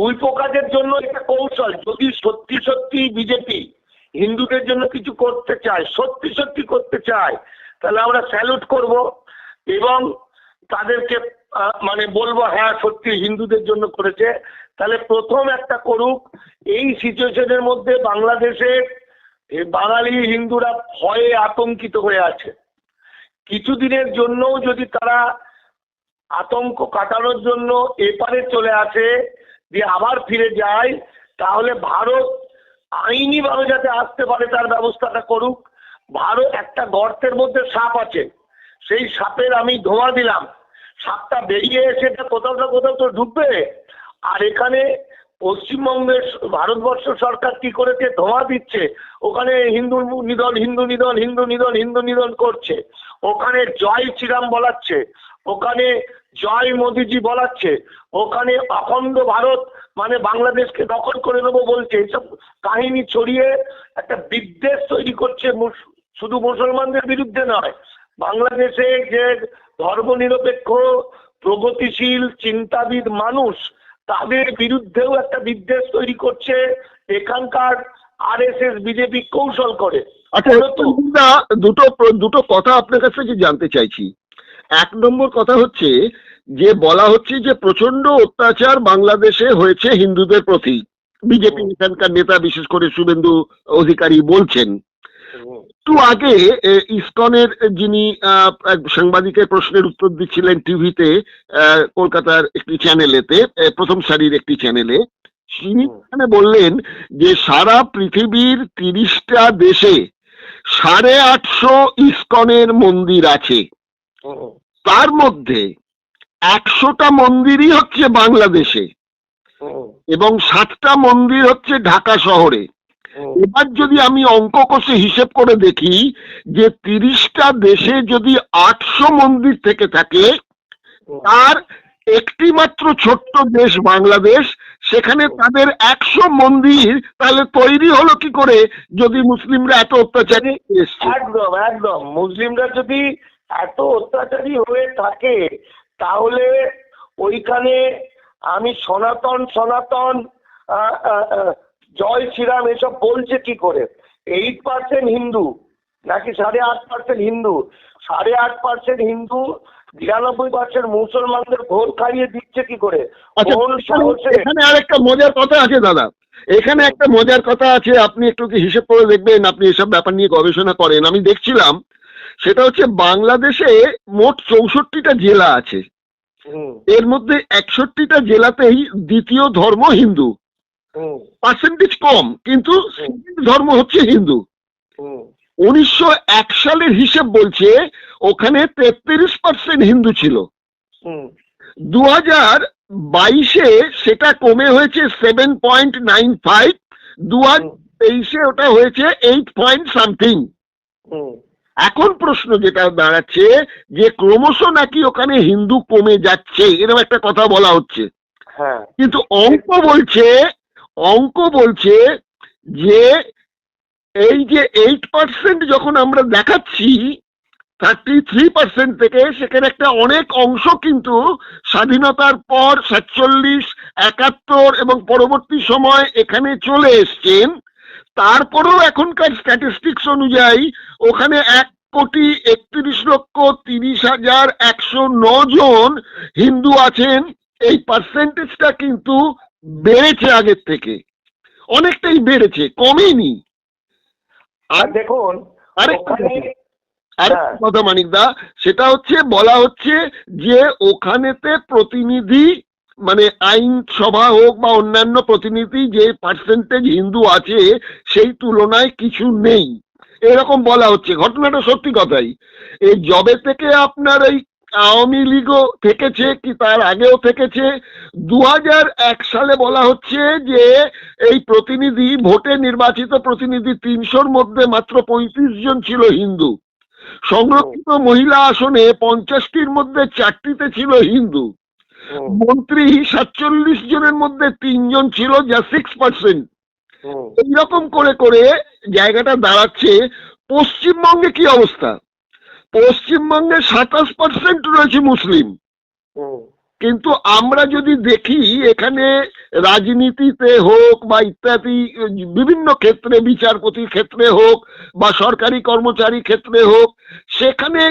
উইপোকাদের জন্য এটা কৌশল। যদি সত্যি সত্যি বিজেপি হিন্দুদের জন্য কিছু করতে চায়, সত্যি সত্যি করতে চায়, তাহলে আমরা স্যালুট করব এবং তাদেরকে মানে বলবো হ্যাঁ সত্যি হিন্দুদের জন্য করেছে। তাহলে প্রথম একটা করুক। এই সিচুয়েশনের মধ্যে বাংলাদেশের বাঙালি হিন্দুরা ভয়ে আতঙ্কিত হয়ে আছে। কিছুদিনের জন্যও যদি তারা আতঙ্ক কাটানোর জন্য এপারে চলে আসে, দিয়ে আবার ফিরে যায়, তাহলে ভারত আইনিভাবে যাতে আসতে পারে তার ব্যবস্থাটা করুক। ভারত একটা গর্তের মধ্যে সাপ আছে, সেই সাপের আমি ধোঁয়া দিলাম, সাপটা বেরিয়ে এসে কোথাও না কোথাও তো ঢুকবে। আর এখানে পশ্চিমবঙ্গের ভারতবর্ষ সরকার কি করেছে, ধোঁয়া দিচ্ছে, ওখানে হিন্দু নিধন হিন্দু নিধন হিন্দু নিধন হিন্দু নিধন করছে, ওখানে জয় শ্রীরাম বলাচ্ছে, ওখানে জয় মোদিজি বলাচ্ছে, ওখানে অখণ্ড ভারত মানে বাংলাদেশকে দখল করে নেবো বলছে। এইসব কাহিনী ছড়িয়ে একটা বিদ্বেষ তৈরি করছে, শুধু মুসলমানদের বিরুদ্ধে নয়, বাংলাদেশে যে ধর্মনিরপেক্ষ প্রগতিশীল চিন্তাবিদ মানুষ তাদের বিরুদ্ধেও একটা বিদ্বেষ তৈরি করছে এখানকার আরএসএস বিজেপি কৌশল করে। আচ্ছা না, দুটো কথা আপনার কাছ থেকে জানতে চাইছি। এক নম্বর কথা হচ্ছে যে বলা হচ্ছে যে প্রচন্ড অত্যাচার বাংলাদেশে হয়েছে হিন্দুদের প্রতি, বিজেপি এখানকার নেতা বিশেষ করে শুভেন্দু অধিকারী বলছেন। একটু আগে ইসকনের যিনি এক সাংবাদিকের প্রশ্নের উত্তর দিচ্ছিলেন টিভিতে, কলকাতার একটি চ্যানেলেতে, প্রথম সারির একটি চ্যানেলে, তিনি এখানে বললেন যে সারা পৃথিবীর 30টা দেশে 850 ইসকনের মন্দির আছে, তার মধ্যে 100টা মন্দিরই হচ্ছে বাংলাদেশে এবং 7টা মন্দির হচ্ছে ঢাকা শহরে। এবার যদি আমি অঙ্ক কষে হিসেব করে দেখি যে 30টা দেশে যদি 800 মন্দির থেকে থাকে, তার একটি মাত্র ছোট্ট দেশ বাংলাদেশ, সেখানে তাদের 100 মন্দির তাহলে তৈরি হলো কি করে যদি মুসলিমরা এত অত্যাচারী এসছে? একদম একদম, মুসলিমরা যদি এত অত্যাচারী হয়ে থাকে তাহলে ওইখানে আমি সনাতন সনাতন জয় শ্রীরাম এসব বলছে কি করে? 8% হিন্দু নাকি 8.5% হিন্দু? 8.5% হিন্দু 92% মুসলমানদের ভোট খাইয়ে দিচ্ছে কি করে? এখানে আরেকটা মজার কথা আছে দাদা, এখানে একটা মজার কথা আছে, আপনি একটু কি হিসেব করে দেখবেন, আপনি এসব ব্যাপার নিয়ে গবেষণা করেন। আমি দেখছিলাম সেটা হচ্ছে বাংলাদেশে মোট 64টা জেলা আছে, এর মধ্যে 61টা জেলাতেই দ্বিতীয় ধর্ম হিন্দু, পার্সেন্টেজ কম কিন্তু ধর্ম হচ্ছে হিন্দু। 1901 সালের হিসেব বলছে ওখানে 33% হিন্দু ছিল, 2022-এ সেটা কমে হয়েছে 7.95, 2023-এ ওটা হয়েছে 8 পয়েন্ট সামথিং। এখন প্রশ্ন যেটা দাঁড়াচ্ছে যে ক্রমশ নাকি ওখানে হিন্দু কমে যাচ্ছে, এরকম একটা কথা বলা হচ্ছে। কিন্তু অঙ্ক বলছে যে এই যে 8% যখন আমরা দেখাচ্ছি 33% থেকে, সেখানে একটা অনেক অংশ কিন্তু স্বাধীনতার পর 47, 71 এবং পরবর্তী সময় এখানে চলে এসছেন। তারপরেও এখনকার স্ট্যাটিস্টিক্স অনুযায়ী ওখানে 1,31,30,109 জন হিন্দু আছেন। এই পার্সেন্টেজটা কিন্তু বেড়েছে আগের থেকে, অনেকটাই বেড়েছে, কমেনি। আর দেখুন আরেকটা কথা মানিকদা, সেটা হচ্ছে বলা হচ্ছে যে ওখানেতে প্রতিনিধি মানে আইনসভা হোক বা অন্যান্য প্রতিনিধি যে পার্সেন্টেজ হিন্দু আছে সেই তুলনায় কিছু নেই, এরকম বলা হচ্ছে। ঘটনাটা সত্যি কথাই। এই জবে থেকে আপনার এই আওয়ামী লীগও থেকেছে কি তার আগেও থেকেছে, 2001 সালে বলা হচ্ছে যে এই প্রতিনিধি, ভোটে নির্বাচিত প্রতিনিধি 300-র মধ্যে মাত্র 35 জন ছিল হিন্দু। সংরক্ষিত মহিলা আসনে 50-টির মধ্যে 4টিতে ছিল হিন্দু। মন্ত্রী 47 জনের মধ্যে 3 জন ছিল, যা 6%। এইরকম করে করে জায়গাটা দাঁড়াচ্ছে। পশ্চিমবঙ্গে কি অবস্থা? পশ্চিমবঙ্গে 27% রয়েছে মুসলিম, কিন্তু আমরা যদি দেখি এখানে রাজনীতিতে হোক বা ইত্যাদি বিভিন্ন ক্ষেত্রে, বিচারপতির ক্ষেত্রে হোক বা সরকারি কর্মচারী ক্ষেত্রে হোক, সেখানে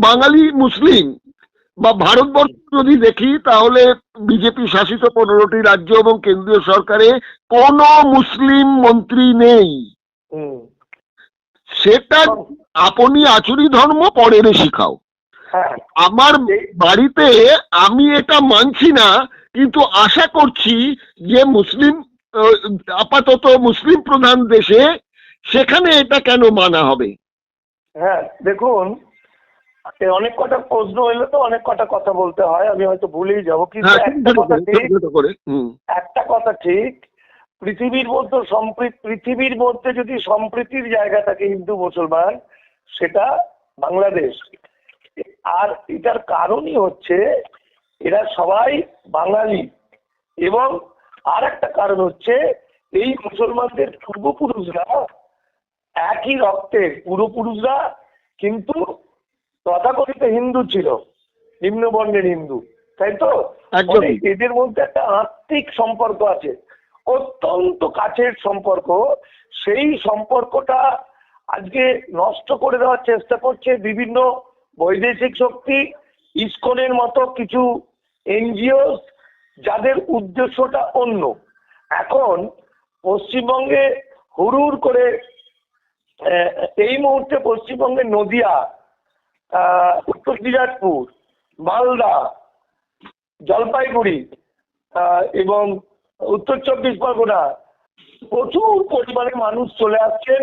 বাঙালি মুসলিম বা ভারতবর্ষ যদি দেখি তাহলে বিজেপি শাসিত 15টি রাজ্য এবং কেন্দ্রীয় সরকারে কোনো মুসলিম মন্ত্রী নেই। সেটা আপনি আচুরি ধর্ম পরের শিখাও। আমার বাড়িতে আমি এটা মানছি না, কিন্তু আশা করছি যে মুসলিম, আপাতত মুসলিম প্রধান দেশে, সেখানে এটা কেন মানা হবে? দেখুন, অনেক কটা প্রশ্ন হইলে তো অনেক কটা কথা বলতে হয়, আমি হয়তো ভুলেই যাবো, কিন্তু একটা কথা ঠিক, পৃথিবীর মধ্যে যদি সম্প্রীতির জায়গা থাকে হিন্দু মুসলমান, সেটা বাংলাদেশ। আর এটার কারণই হচ্ছে এরা সবাই বাঙালি, এবং আর একটা কারণ হচ্ছে এই মুসলমানদের পূর্বপুরুষরা একই রক্তের পূর্বপুরুষরা কিন্তু তথাকথিত হিন্দু ছিল, নিম্নবর্ণের হিন্দু, তাই তো? এদের মধ্যে একটা আত্মিক সম্পর্ক আছে, অত্যন্ত কাছের সম্পর্ক। সেই সম্পর্কটা আজকে নষ্ট করে দেওয়ার চেষ্টা করছে বিভিন্ন বৈদেশিক শক্তি, ইসকনের মতো কিছু এনজিও, যাদের উদ্দেশ্যটা অন্য। এখন পশ্চিমবঙ্গে হুড়ুড় করে এই মুহূর্তে পশ্চিমবঙ্গের নদিয়া, উত্তর দিনাজপুর, মালদা, জলপাইগুড়ি এবং উত্তর 24 পরগনা প্রচুর পরিমাণে মানুষ চলে আসছেন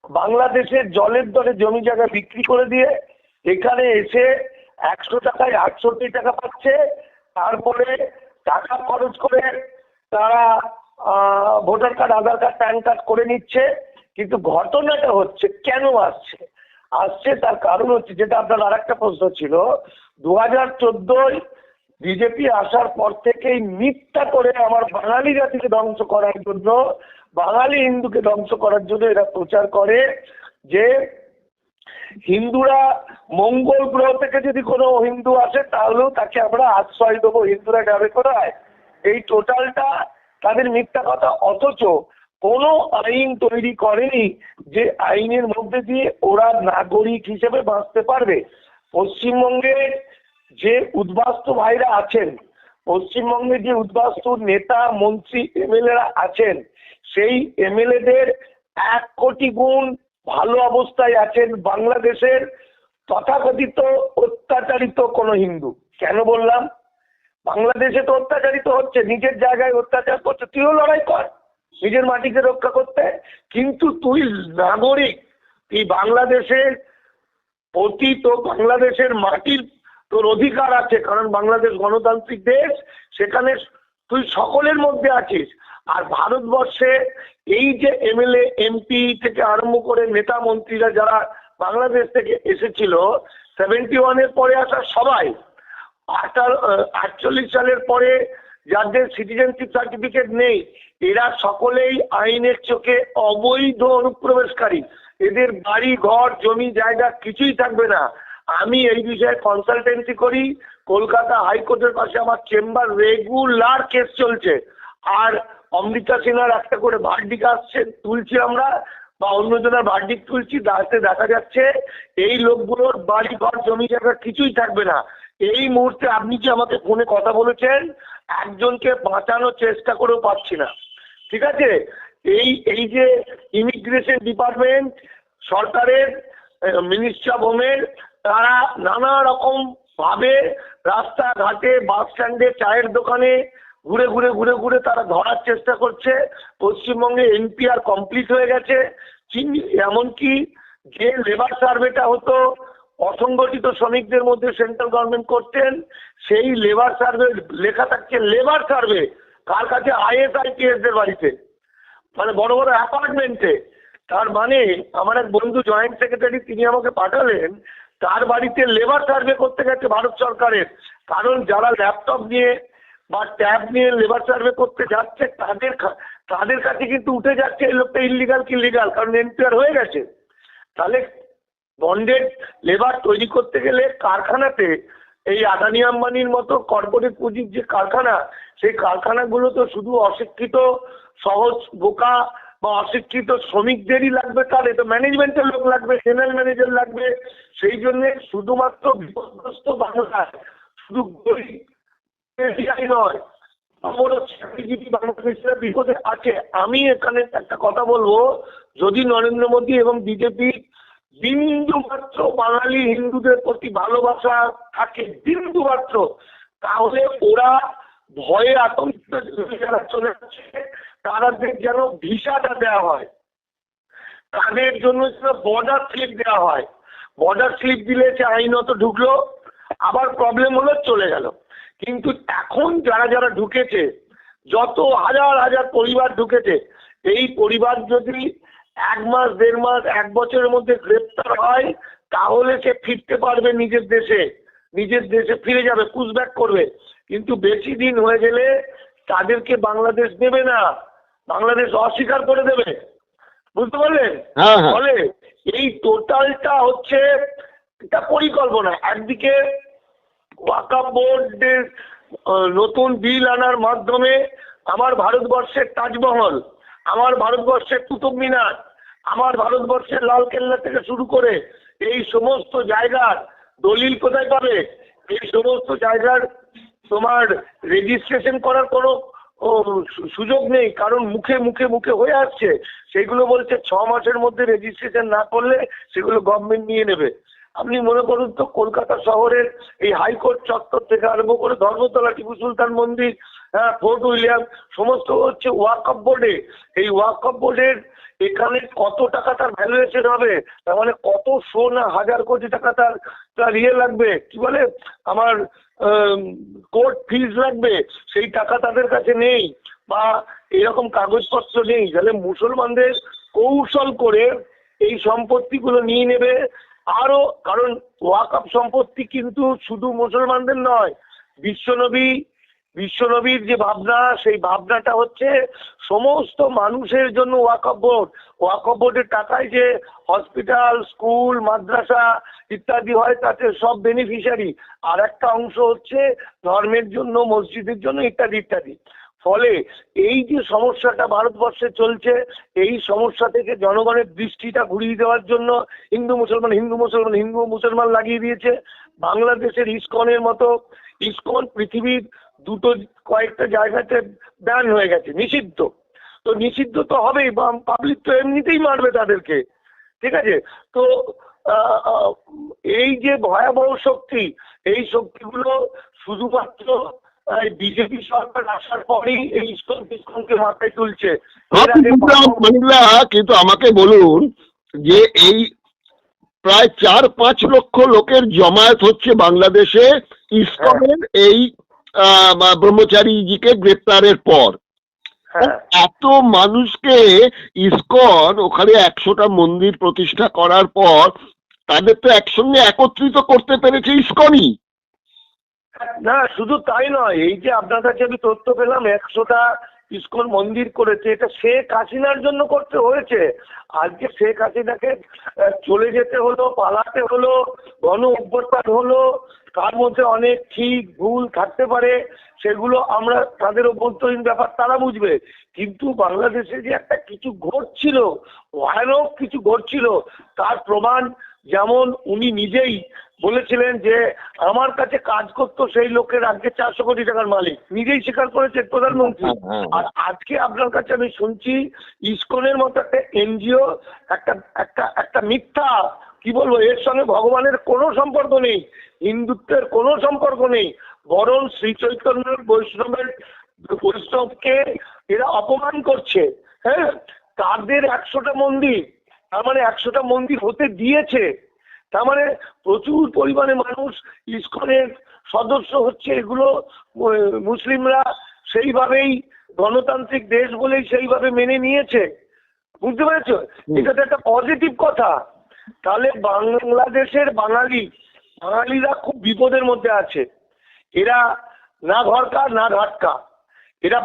বাংলাদেশের জলের দরে জমি জায়গা বিক্রি করে দিয়ে এখানে এসে 100 টাকায় 68 টাকা পাচ্ছে। তারপরে টাকা খরচ করে তারা ভোটার কার্ড, আধার কার্ড, প্যান কার্ড করে নিচ্ছে। কিন্তু ঘটনাটা হচ্ছে কেন আসছে তার কারণ হচ্ছে, যেটা আপনার আর একটা প্রশ্ন ছিল, 2014 বিজেপি আসার পর থেকেই মিথ্যা করে আমার বাঙালি জাতিকে ধ্বংস করার জন্য, বাঙালি হিন্দুকে ধ্বংস করার জন্য এরা প্রচার করে যে হিন্দুরা মঙ্গল গ্রহ থেকে যদি কোনো হিন্দু আসে তাহলেও তাকে আমরা আশ্রয় দেবো, হিন্দুরা যাবে কোথায়। এই টোটালটা তাদের মিথ্যা কথা। অথচ কোনো আইন তৈরি করেনি যে আইনের মধ্যে দিয়ে ওরা নাগরিক হিসেবে বাঁচতে পারবে। পশ্চিমবঙ্গের যে উদ্বাস্তু ভাইরা আছেন, পশ্চিমবঙ্গে যে উদ্বাস্তু নেতা, মন্ত্রী, এমএলএরা আছেন, সেই এমএলএদের 1 কোটি গুণ ভালো অবস্থায় আছেন বাংলাদেশের তথাকথিত অত্যাচারিত কোন হিন্দু। কেন বললাম? বাংলাদেশে তো অত্যাচারিত হচ্ছে, নিজের জায়গায় অত্যাচার করছে, তুইও লড়াই কর নিজের মাটিকে রক্ষা করতে। কিন্তু তুই নাগরিক, তুই বাংলাদেশের প্রতি, তো বাংলাদেশের মাটির তোর অধিকার আছে, কারণ বাংলাদেশ গণতান্ত্রিক দেশ, সেখানে তুই সকলের মধ্যে আছিস। আর ভারতবর্ষে এই যে এমএলএ, এমপি থেকে আরম্ভ করে নেতা মন্ত্রীরা যারা বাংলাদেশ থেকে এসেছিল, 71-এর পরে আসা সবাই, 48 সালের পরে যাদের সিটিজেনশিপ সার্টিফিকেট নেই, এরা সকলেই আইনের চোখে অবৈধ অনুপ্রবেশকারী। এদের বাড়ি ঘর জমি জায়গা কিছুই থাকবে না। আমি এই বিষয়ে কনসালটেন্সি করি, কলকাতা হাইকোর্টের পাশে আমার চেম্বার, রেগুলার কেস চলছে। আর অমৃতা সিনহার একটা করে ভার্ডিক আসছে, তুলছি আমরা, বা অন্যজনের ভার্ডিক তুলছি, তাতে দেখা যাচ্ছে এই লোকগুলোর বাড়ি ঘর জমি জায়গা কিছুই থাকবে না। এই মুহূর্তে আপনি যে আমাকে ফোনে কথা বলেছেন, একজনকে বাঁচানোর চেষ্টা করেও পাচ্ছি না। ঠিক আছে, এই যে ইমিগ্রেশন ডিপার্টমেন্ট, সরকারের মিনিস্ট্রি অফ হোমের, তারা নানা রকম ভাবে রাস্তাঘাটে, বাস স্ট্যান্ডে, চায়ের দোকানে ঘুরে ঘুরে ঘুরে ঘুরে তারা ধরার চেষ্টা করছে। পশ্চিমবঙ্গে এনপিআর কমপ্লিট হয়ে গেছে। এমনকি যে লেবার সার্ভেটা হতো অসংগঠিত শ্রমিকদের মধ্যে সেন্ট্রাল গভর্নমেন্ট করতেন, সেই লেবার সার্ভে লেখা থাকছে লেবার সার্ভে কার কাছে? IAS দের বাড়িতে, মানে বড় বড় অ্যাপার্টমেন্টে। তার মানে আমার এক বন্ধু জয়েন্ট সেক্রেটারি, তিনি আমাকে পাঠালেন, তার বাড়িতে লেবার সার্ভে করতে গেছে ভারত সরকারের। কারণ যারা ল্যাপটপ নিয়ে বা ট্যাব নিয়ে লেবার সার্ভে করতে যাচ্ছে, তাদের কাছে কিন্তু উঠে যাচ্ছে এই লোকটা ইলিগাল কি লিগাল, কারণ এনপিআর হয়ে গেছে। তাহলে বন্ডেড লেবার তৈরি করতে গেলে কারখানাতে, এই আদানি আম্বানির মতো কর্পোরেট পুঁজির যে কারখানা, সেই কারখানাগুলো তো শুধু অশিক্ষিত সহজ বোকা বা অশিক্ষিত শ্রমিকদেরই লাগবে, তার তো ম্যানেজমেন্টের লোক লাগবে, জেনারেল ম্যানেজার লাগবে। সেই জন্য শুধুমাত্র বিপদগ্রস্ত বাংলা, শুধু গরিব নয়, বড় চাকরিজীবী বাংলাদেশের বিপদে আছে। আমি এখানে একটা কথা বলবো, যদি নরেন্দ্র মোদী এবং বিজেপি বিন্দু মাত্র বাঙালি হিন্দুদের প্রতি ভালোবাসা থাকে, বিন্দু মাত্র, তাহলে ওরা ভয়ে আতঙ্কিত যারা চলে যাচ্ছে, তাদের যেন ভিসাটা দেওয়া হয়, তাদের জন্য যেন বর্ডার স্লিপ দেওয়া হয়। বর্ডার স্লিপ দিলে সে আইনত ঢুকলো, আবার প্রবলেম হলো, চলে গেল। কিন্তু এখন যারা যারা ঢুকেছে, যত হাজার হাজার পরিবার ঢুকেছে, এই পরিবার যদি 1 মাস, 1.5 মাস, 1 বছরের মধ্যে গ্রেপ্তার হয়, তাহলে সে ফিরতে পারবে নিজের দেশে ফিরে যাবে, পুশব্যাক করবে। কিন্তু বেশি দিন হয়ে গেলে তাদেরকে বাংলাদেশ দেবে না, বাংলাদেশ অস্বীকার করে দেবে। বুঝতে পারলেন? ফলে এই টোটালটা হচ্ছে একটা পরিকল্পনা। একদিকে ওয়াকফ বোর্ডের নতুন বিল আনার মাধ্যমে আমার ভারতবর্ষের তাজমহল, আমার ভারতবর্ষের কুতুব মিনার, আমার ভারতবর্ষের লালকেল্লা থেকে শুরু করে এই সমস্ত জায়গার দলিল কোথায় পাবে? এই সমস্ত জায়গার তোমার রেজিস্ট্রেশন করার কোনো সুযোগ নেই, কারণ মুখে মুখে মুখে হয়ে আসছে। সেগুলো বলছে 6 মাসের মধ্যে রেজিস্ট্রেশন না করলে সেগুলো গভর্নমেন্ট নিয়ে নেবে। আপনি মনে করুন তো, কলকাতা শহরের এই হাইকোর্ট চত্বর থেকে আরম্ভ করে ধর্মতলা, টিপু সুলতান মন্দির, ফোর্ট উইলিয়াম, সমস্ত হচ্ছে ওয়াকফ বোর্ডে। এই ওয়াকফ বোর্ডের এখানে কত টাকা তার ভ্যালুয়েশন হবে, তার মানে কত না হাজার কোটি টাকা তার ইয়ে লাগবে, কি বলে আমার কোর্ট ফিজ লাগবে, সেই টাকা তাদের কাছে নেই বা এরকম কাগজপত্র নেই। তাহলে মুসলমানদের কৌশল করে এই সম্পত্তিগুলো নিয়ে নেবে আরো, কারণ ওয়াকফ সম্পত্তি কিন্তু শুধু মুসলমানদের নয়, বিশ্বনবীর যে ভাবনা, সেই ভাবনাটা হচ্ছে সমস্ত মানুষের জন্য ওয়াকফ বোর্ড। ওয়াকফ বোর্ডের টাকায় যে হসপিটাল, স্কুল, মাদ্রাসা ইত্যাদি হয়, তাতে সব বেনিফিশিয়ারি, আর একটা অংশ হচ্ছে ধর্মের জন্য, মসজিদের জন্য ইত্যাদি ইত্যাদি। ফলে এই যে সমস্যাটা ভারতবর্ষে চলছে, এই সমস্যা থেকে জনগণের দৃষ্টিটা ঘুরিয়ে দেওয়ার জন্য হিন্দু মুসলমান লাগিয়ে দিয়েছে। বাংলাদেশের ইসকনের মতো, ইসকন পৃথিবীর কয়েকটা জায়গাতে ব্যান হয়ে গেছে, নিষিদ্ধ। তো নিষিদ্ধ তো হবেই, পাবলিক তো এমনিতেই মারবে তাদেরকে, ঠিক আছে? তো এই যে ভয়াবহ শক্তি, এই শক্তিগুলো শুধুমাত্র বিজেপি সরকার আসার পরেই এই ইসকনকে মাথায় তুলছে। কিন্তু আমাকে বলুন যে এই প্রায় 4-5 লক্ষ লোকের জমায়েত হচ্ছে বাংলাদেশে ইসকনের এই ব্রহ্মচারীজিকে গ্রেপ্তারের পর। এত মানুষকে ইসকন ওখানে 100টা মন্দির প্রতিষ্ঠা করার পর তাদের তো একসঙ্গে একত্রিত করতে পেরেছে ইসকনই। না, শুধু তাই নয়, এই যে আপনার কাছে আমি তথ্য পেলাম 100টা ইসকন মন্দির করেছে, এটা শেখ হাসিনার জন্য করতে হয়েছে। আজকে শেখ হাসিনাকে চলে যেতে হলো, পালাতে হলো, গণ অভ্যুত্থান হলো, তার মধ্যে অনেক ঠিক ভুল থাকতে পারে, সেগুলো আমরা তাদের অভ্যন্তরীণ ব্যাপার, তারা বুঝবে। কিন্তু বাংলাদেশে যে একটা কিছু ঘটছিল, ভয়ানক কিছু ঘটছিল, তার প্রমাণ যেমন উনি নিজেই বলেছিলেন যে আমার কাছে কাজ করতো সেই লোকের আজকে 400 কোটি টাকার মালিক, নিজেই স্বীকার করেছেন প্রধানমন্ত্রী। আর আজকে আপনার কাছে আমি শুনছি ইসকনের মতো একটা এনজিও, একটা মিথ্যা, কি বলবো, এর সঙ্গে ভগবানের কোনো সম্পর্ক নেই, হিন্দুত্বের কোনো সম্পর্ক নেই, বরং শ্রী চৈতন্যের বৈষ্ণবকে এরা অপমান করছে। হ্যাঁ, তাদের 100টা মন্দির, তার মানে 100টা মন্দির হতে দিয়েছে, তার মানে প্রচুর পরিমাণে মানুষ ইসকনের সদস্য হচ্ছে। এগুলো মুসলিমরা সেইভাবেই, গণতান্ত্রিক দেশ বলেই সেইভাবে মেনে নিয়েছে, বুঝতে পেরেছো? এটা তো একটা পজিটিভ কথা। তাহলে বাংলাদেশের বাঙালিরা খুব বিপদের মধ্যে আছে। এরা না ঘরকা না ঘাটকা, এরা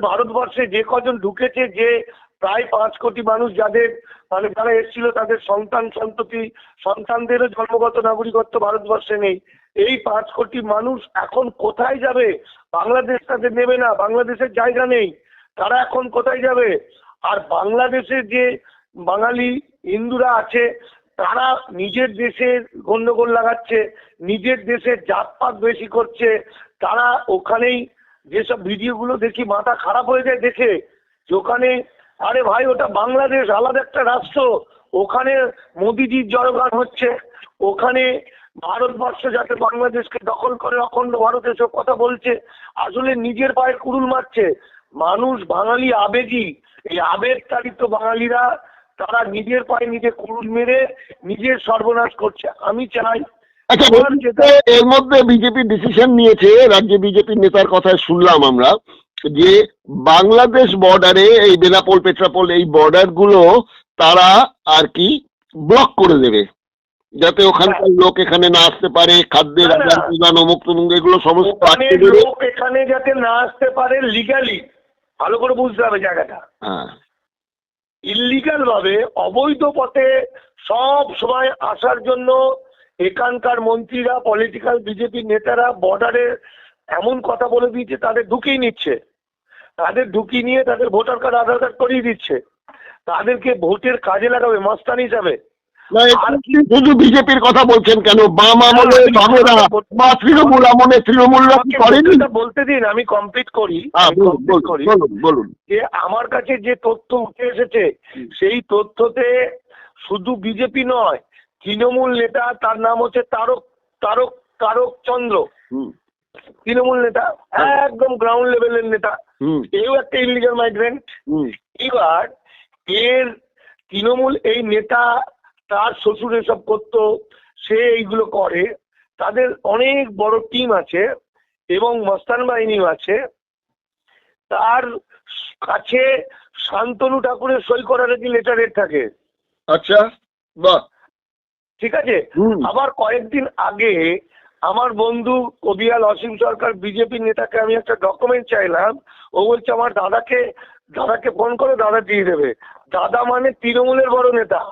ভারতবর্ষে যে কজন ঢুকেছে, যে প্রায় 5 কোটি মানুষ যাদের মানে যারা এসেছিল, তাদের সন্তানদেরও জন্মগত নাগরিকত্ব ভারতবর্ষে নেই। এই 5 কোটি মানুষ এখন কোথায় যাবে? বাংলাদেশ তাদের নেবে না, বাংলাদেশের জায়গা নেই, তারা এখন কোথায় যাবে? আর বাংলাদেশের যে বাঙালি হিন্দুরা আছে, তারা নিজের দেশের গন্ডগোল লাগাচ্ছে, নিজের দেশের জাতপাত বেশি করছে। তারা ওখানেই যেসব ভিডিওগুলো দেখি মাথা খারাপ হয়ে যায় দেখে, যে ওখানে, আরে ভাই ওটা বাংলাদেশ, আলাদা একটা রাষ্ট্র, ওখানে মোদিজির জয়গান হচ্ছে, ওখানে ভারতবর্ষ যাতে বাংলাদেশকে দখল করে অখণ্ড ভারত এসব কথা বলছে, আসলে নিজের পায়ে কুড়ুল মারছে। মানুষ বাঙালি আবেগী, এই আবেগতাড়িত বাঙালিরা তারা নিজের পায়ে নিজে কুড়ুল মেরে নিজের সর্বনাশ করছে। আমি চাই, আচ্ছা, এর মধ্যে বিজেপি ডিসিশন নিয়েছে, রাজ্যে বিজেপির নেতার কথায় শুনলাম আমরা, যে বাংলাদেশ বর্ডারে এই বেনাপোল, পেট্রাপোল, এই বর্ডার গুলো তারা আর কি ব্লক করে দেবে, যাতে ওখানকার লোক এখানে না আসতে পারে, খাদ্যের আদান প্রদান, অমুক তমুক, এগুলো সমস্ত লোক এখানে যাতে না আসতে পারে লিগালি, ভালো করে বুঝতে হবে জায়গাটা। ইলিগাল ভাবে, অবৈধ পথে সব সময় আসার জন্য এখানকার মন্ত্রীরা, পলিটিক্যাল বিজেপি নেতারা বর্ডারে এমন কথা বলে দিয়েছে, তাদের ঢুকিয়ে নিচ্ছে, তাদের ঢুকিয়ে নিয়ে তাদের ভোটার কার্ড, আধার কার্ড করিয়ে দিচ্ছে। তাদেরকে ভোটের কাজে লাগাবে মস্তান হিসাবে। না, আপনি শুধু বিজেপির কথা বলছেন কেন? বাম আমলে বামেরা বা তৃণমূল আমলে তৃণমূলরা কি করেনি? বলতে দিন, আমি কমপ্লিট করি। বলুন। যে আমার কাছে যে তথ্য উঠে এসেছে সেই তথ্যতে শুধু বিজেপি নয়, তৃণমূল নেতা, তার নাম হচ্ছে তারক চন্দ্র, তৃণমূল নেতা, একদম গ্রাউন্ড লেভেলের নেতা, এও একটা ইলিগাল মাইগ্রেন্ট। এবার এর তৃণমূল এই নেতা, তার শ্বশুর এসব করতো, সে এইগুলো করে, তাদের অনেক বড় টিম আছে এবং মস্তান বাহিনীও আছে। তার কাছে শান্তনু ঠাকুরের সই করার কি লেটারের থাকে। আচ্ছা, বাহ, ঠিক আছে। আবার কয়েকদিন আগে আমার বন্ধু কবিয়াল অসীম সরকার বিজেপি নেতাকে আমি একটা ডকুমেন্ট চাইলাম, ও বলছে আমার দাদাকে ফোন করো, দাদা দিয়ে দেবে। দাদা মানে তৃণমূলের বড় নেতা,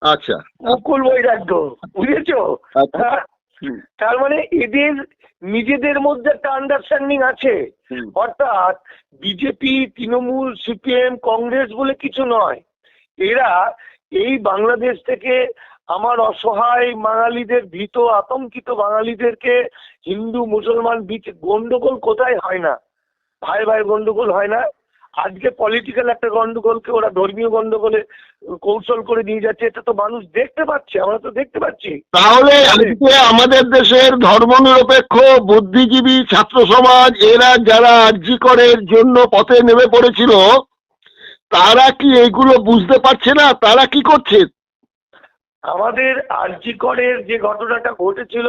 আচ্ছা, মুকুল বৈরাগ্য, বুঝেছো? হ্যাঁ, তার মানে এদের নিজেদের মধ্যে একটা আন্ডারস্ট্যান্ডিং আছে। অর্থাৎ বিজেপি, তৃণমূল, সিপিএম, কংগ্রেস বলে কিছু নয়। এরা এই বাংলাদেশ থেকে আমার অসহায় বাঙালিদের, ভীত আতঙ্কিত বাঙালিদেরকে, হিন্দু মুসলমান গন্ডগোল কোথায় হয় না, ভাই ভাই গন্ডগোল হয় না। আজকে পলিটিক্যাল একটা গন্ডগোলকে ওরা ধর্মীয় গন্ডগোলে কৌশল করে নিয়ে যাচ্ছে, এটা তো মানুষ দেখতে পাচ্ছে, আমরা তো দেখতে পাচ্ছি। তাহলে আজকে আমাদের দেশের ধর্মনিরপেক্ষ বুদ্ধিজীবী ছাত্র সমাজ, এরা যারা আরজিকরের জন্য পথে নেমে পড়েছিল, তারা কি এইগুলো বুঝতে পারছে না? তারা কি করছে? আমাদের আরজিকরের যে ঘটনাটা ঘটেছিল,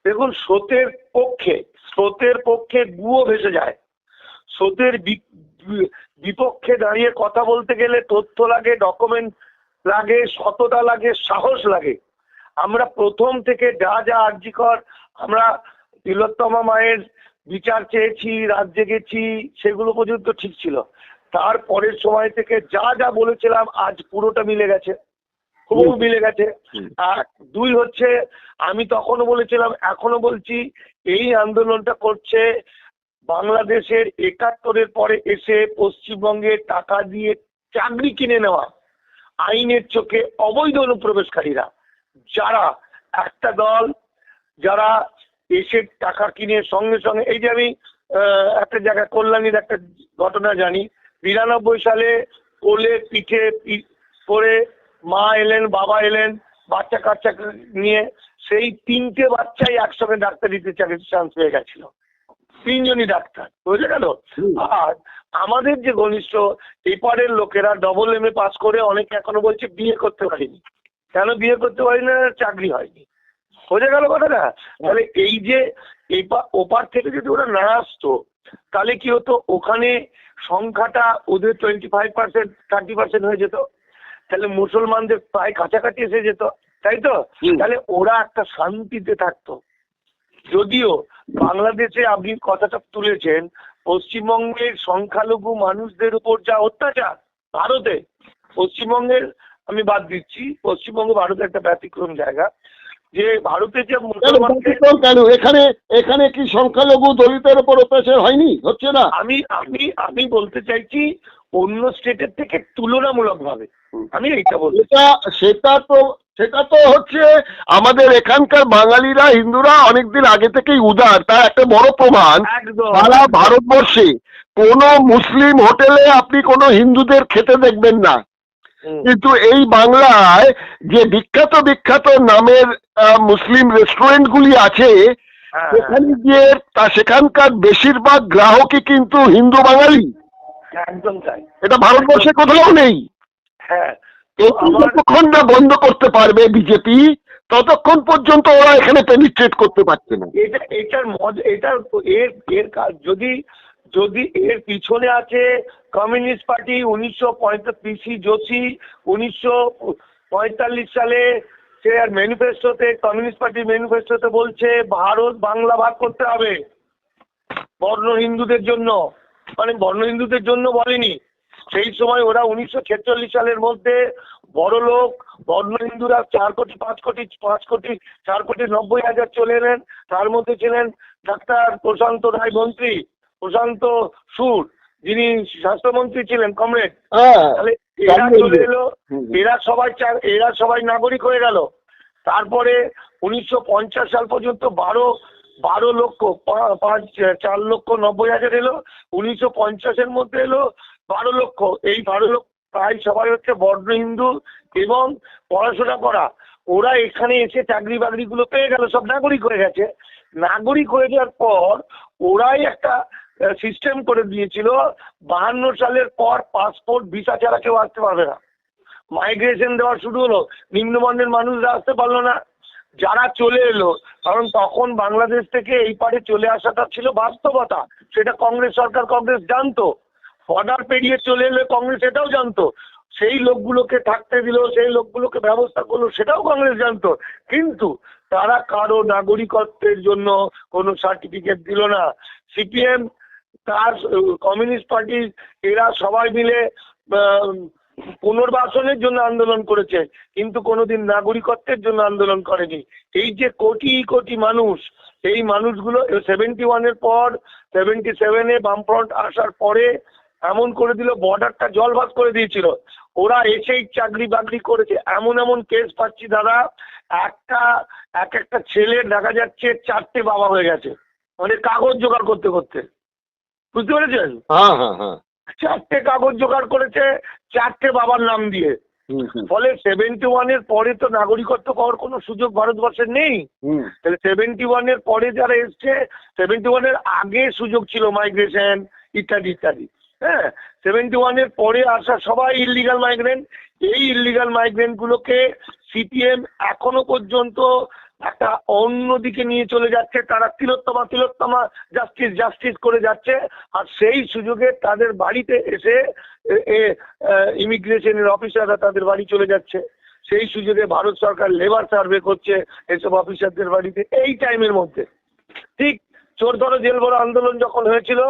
দেখুন, স্রোতের পক্ষে গুয়ো ভেসে যায়। স্রোতের বিপক্ষে দাঁড়িয়ে কথা বলতে গেলে তথ্য লাগে, ডকুমেন্ট লাগে, সততা লাগে, সাহস লাগে। আমরা প্রথম থেকে যা আরজিকর, আমরা তিলোত্তমা মায়ের বিচার চেয়েছি, রাত জেগেছি, সেগুলো পর্যন্ত ঠিক ছিল। তারপরের সময় থেকে যা বলেছিলাম আজ পুরোটা মিলে গেছে, খুব মিলে গেছে। আর দুই হচ্ছে, আমি তখনও বলেছিলাম, এখনো বলছি, এই আন্দোলনটা করছে বাংলাদেশের ৭১-এর পরে এসে পশ্চিমবঙ্গে টাকা দিয়ে চাকরি কিনে নেওয়া আইনের চোখে অবৈধ অনুপ্রবেশকারীরা, যারা একটা দল, যারা এসে টাকা কিনে সঙ্গে সঙ্গে, এই যে আমি একটা জায়গায় কল্যাণীর একটা ঘটনা জানি, ৯২ সালে কোলে পিঠে করে মা এলেন, বাবা এলেন, বাচ্চা কাচ্চা নিয়ে, সেই ৩টে বাচ্চাই একসঙ্গে ডাক্তারিতে চান্স পেয়ে গেছিল, ৩জনই ডাক্তার, বুঝে গেল। আর আমাদের যে ঘনিষ্ঠ এপারের লোকেরা AA পাস করে অনেকে এখনো বলছে বিয়ে করতে পারিনি। কেন বিয়ে করতে পারি না? চাকরি হয়নি, বোঝা গেল কথাটা। তাহলে এই যে ওপার থেকে যদি ওরা না আসতো, তাহলে কি হতো, ওখানে সংখ্যাটা ওদের 25% 30% হয়ে যেত, তাহলে মুসলমানদের প্রায় কাছাকাছি এসে যেত, তাই তো? তাহলে ওরা একটা শান্তিতে থাকতো। যদিও বাংলাদেশে আপনি কথাটা তুলেছেন, পশ্চিমবঙ্গের সংখ্যালঘু মানুষদের উপর যা অত্যাচার, ভারতে, পশ্চিমবঙ্গের আমি বাদ দিচ্ছি, পশ্চিমবঙ্গ ভারতের একটা ব্যতিক্রম জায়গা, যে ভারতে যে মুসলমানকে কেন এখানে কি সংখ্যালঘু দলিতের উপর অত্যাচার হয়নি? হচ্ছে না? আমি বলতে চাইছি অন্য স্টেটের থেকে তুলনামূলক ভাবে, আমি এইটা বলছি। সেটা তো হচ্ছে আমাদের এখানকার বাঙালিরা, হিন্দুরা অনেকদিন আগে থেকেই উদার, তার একটা বড় প্রমাণ। সারা ভারতবর্ষে কোন মুসলিম হোটেলে আপনি কোন হিন্দুদের খেতে দেখবেন না, কিন্তু এই বাংলায় যে বিখ্যাত নামের মুসলিম রেস্টুরেন্ট গুলি আছে, সেখানে গিয়ে সেখানকার বেশিরভাগ গ্রাহকই কিন্তু হিন্দু বাঙালি। একদম তাই, এটা ভারতবর্ষে কোথাও নেই। হ্যাঁ, যতক্ষণ না বন্ধ করতে পারবে বিজেপি, ততক্ষণ পর্যন্ত ওরা এখানে পেনিট্রেট করতে পারছে না। যদি এর পিছনে আছে কমিউনিস্ট পার্টি, 1945 যোশী 1945 সালে সে আর ম্যানিফেস্টোতে, কমিউনিস্ট পার্টির ম্যানিফেস্টোতে বলছে ভারত বাংলা ভাগ করতে হবে বর্ণ হিন্দুদের জন্য, মানে বর্ণ হিন্দুদের জন্য বলেনি। সেই সময় ওরা 1946 সালের মধ্যে বড় লোক বর্ণ হিন্দুরা 4 কোটি 5 কোটি 4,90,000 চলে এলেন। তার মধ্যে ছিলেন ডাক্তার প্রশান্ত রায় মন্ত্রী, প্রশান্ত সুর, যিনি স্বাস্থ্যমন্ত্রী ছিলেন, কমরেড। তাহলে এরা চলে এলো, এরা সবাই নাগরিক হয়ে গেল। তারপরে 1950 সাল পর্যন্ত 12 লক্ষ 4,90,000 এলো। 1950-এর মধ্যে এলো 12 লক্ষ। এই 12 লক্ষ প্রায় সবাই হচ্ছে বর্ণ হিন্দু এবং পড়াশোনা করা। ওরা এখানে এসে চাকরি বাকরি গুলো পেয়ে গেল, সব নাগরিক হয়ে গেছে। নাগরিক হয়ে যাওয়ার পর ওরাই একটা সিস্টেম করে দিয়েছিল, 52 সালের পর পাসপোর্ট ভিসা ছাড়া কেউ আসতে পারবে না। মাইগ্রেশন দেওয়া শুরু হলো, নিম্নবর্ণের মানুষরা আসতে পারলো না। যারা চলে এলো, কারণ তখন বাংলাদেশ থেকে এই পারে চলে আসাটা ছিল বাস্তবতা, সেটা কংগ্রেস সরকার, কংগ্রেস জানতো। বর্ডার পেরিয়ে চলে এলে কংগ্রেস এটাও জানতো। সেই লোকগুলোকে থাকতে দিল, সেই লোকগুলোকে ব্যবস্থা করলো, সেটাও কংগ্রেস জানতো। কিন্তু তারা কারো নাগরিকত্বের জন্য কোনো সার্টিফিকেট দিল না। সিপিএম, তার কমিউনিস্ট পার্টি, এরা সবাই মিলে পুনর্বাসনের জন্য আন্দোলন করেছে, কিন্তু কোনোদিন নাগরিকত্বের জন্য আন্দোলন করেনি। এই যে কোটি কোটি মানুষ, এই মানুষগুলো 71-এর পর 77-এ বামফ্রন্ট আসার পরে এমন করে দিল, বর্ডারটা জলভাত করে দিয়েছিল। ওরা এসেই চাকরি বাকরি করেছে। এমন এমন কেস পাচ্ছি দাদা, একটা ছেলে দেখা যাচ্ছে 4টে বাবা হয়ে গেছে, মানে কাগজ জোগাড় করতে করতে, বুঝতে পেরেছেন? হ্যাঁ হ্যাঁ হ্যাঁ। 4টে কাগজ জোগাড় করেছে 4টে বাবার নাম দিয়ে। ফলে 71-এর পরে তো নাগরিকত্ব পাওয়ার কোনো সুযোগ ভারতবর্ষের নেই। তাহলে 71-এর পরে যারা এসছে, 71-এর আগে সুযোগ ছিল মাইগ্রেশন ইত্যাদি ইত্যাদি। হ্যাঁ, 71-এর পরে আসা সবাই ইল্লিগাল মাইগ্রেন্ট। এই ইল্লিগাল মাইগ্রেন্ট গুলোকে সিপিএম এখনো পর্যন্ত একটা অন্যদিকে নিয়ে চলে যাচ্ছে। তারা তিলোত্তমা জাস্টিস করে যাচ্ছে। আর সেই সুযোগে তাদের বাড়িতে এসে ইমিগ্রেশনের অফিসাররা তাদের বাড়ি চলে যাচ্ছে। সেই সুযোগে ভারত সরকার লেবার সার্ভে করছে এসব অফিসারদের বাড়িতে। এই টাইমের মধ্যে ঠিক চোর ধরো জেল ভরো আন্দোলন যখন হয়েছিল,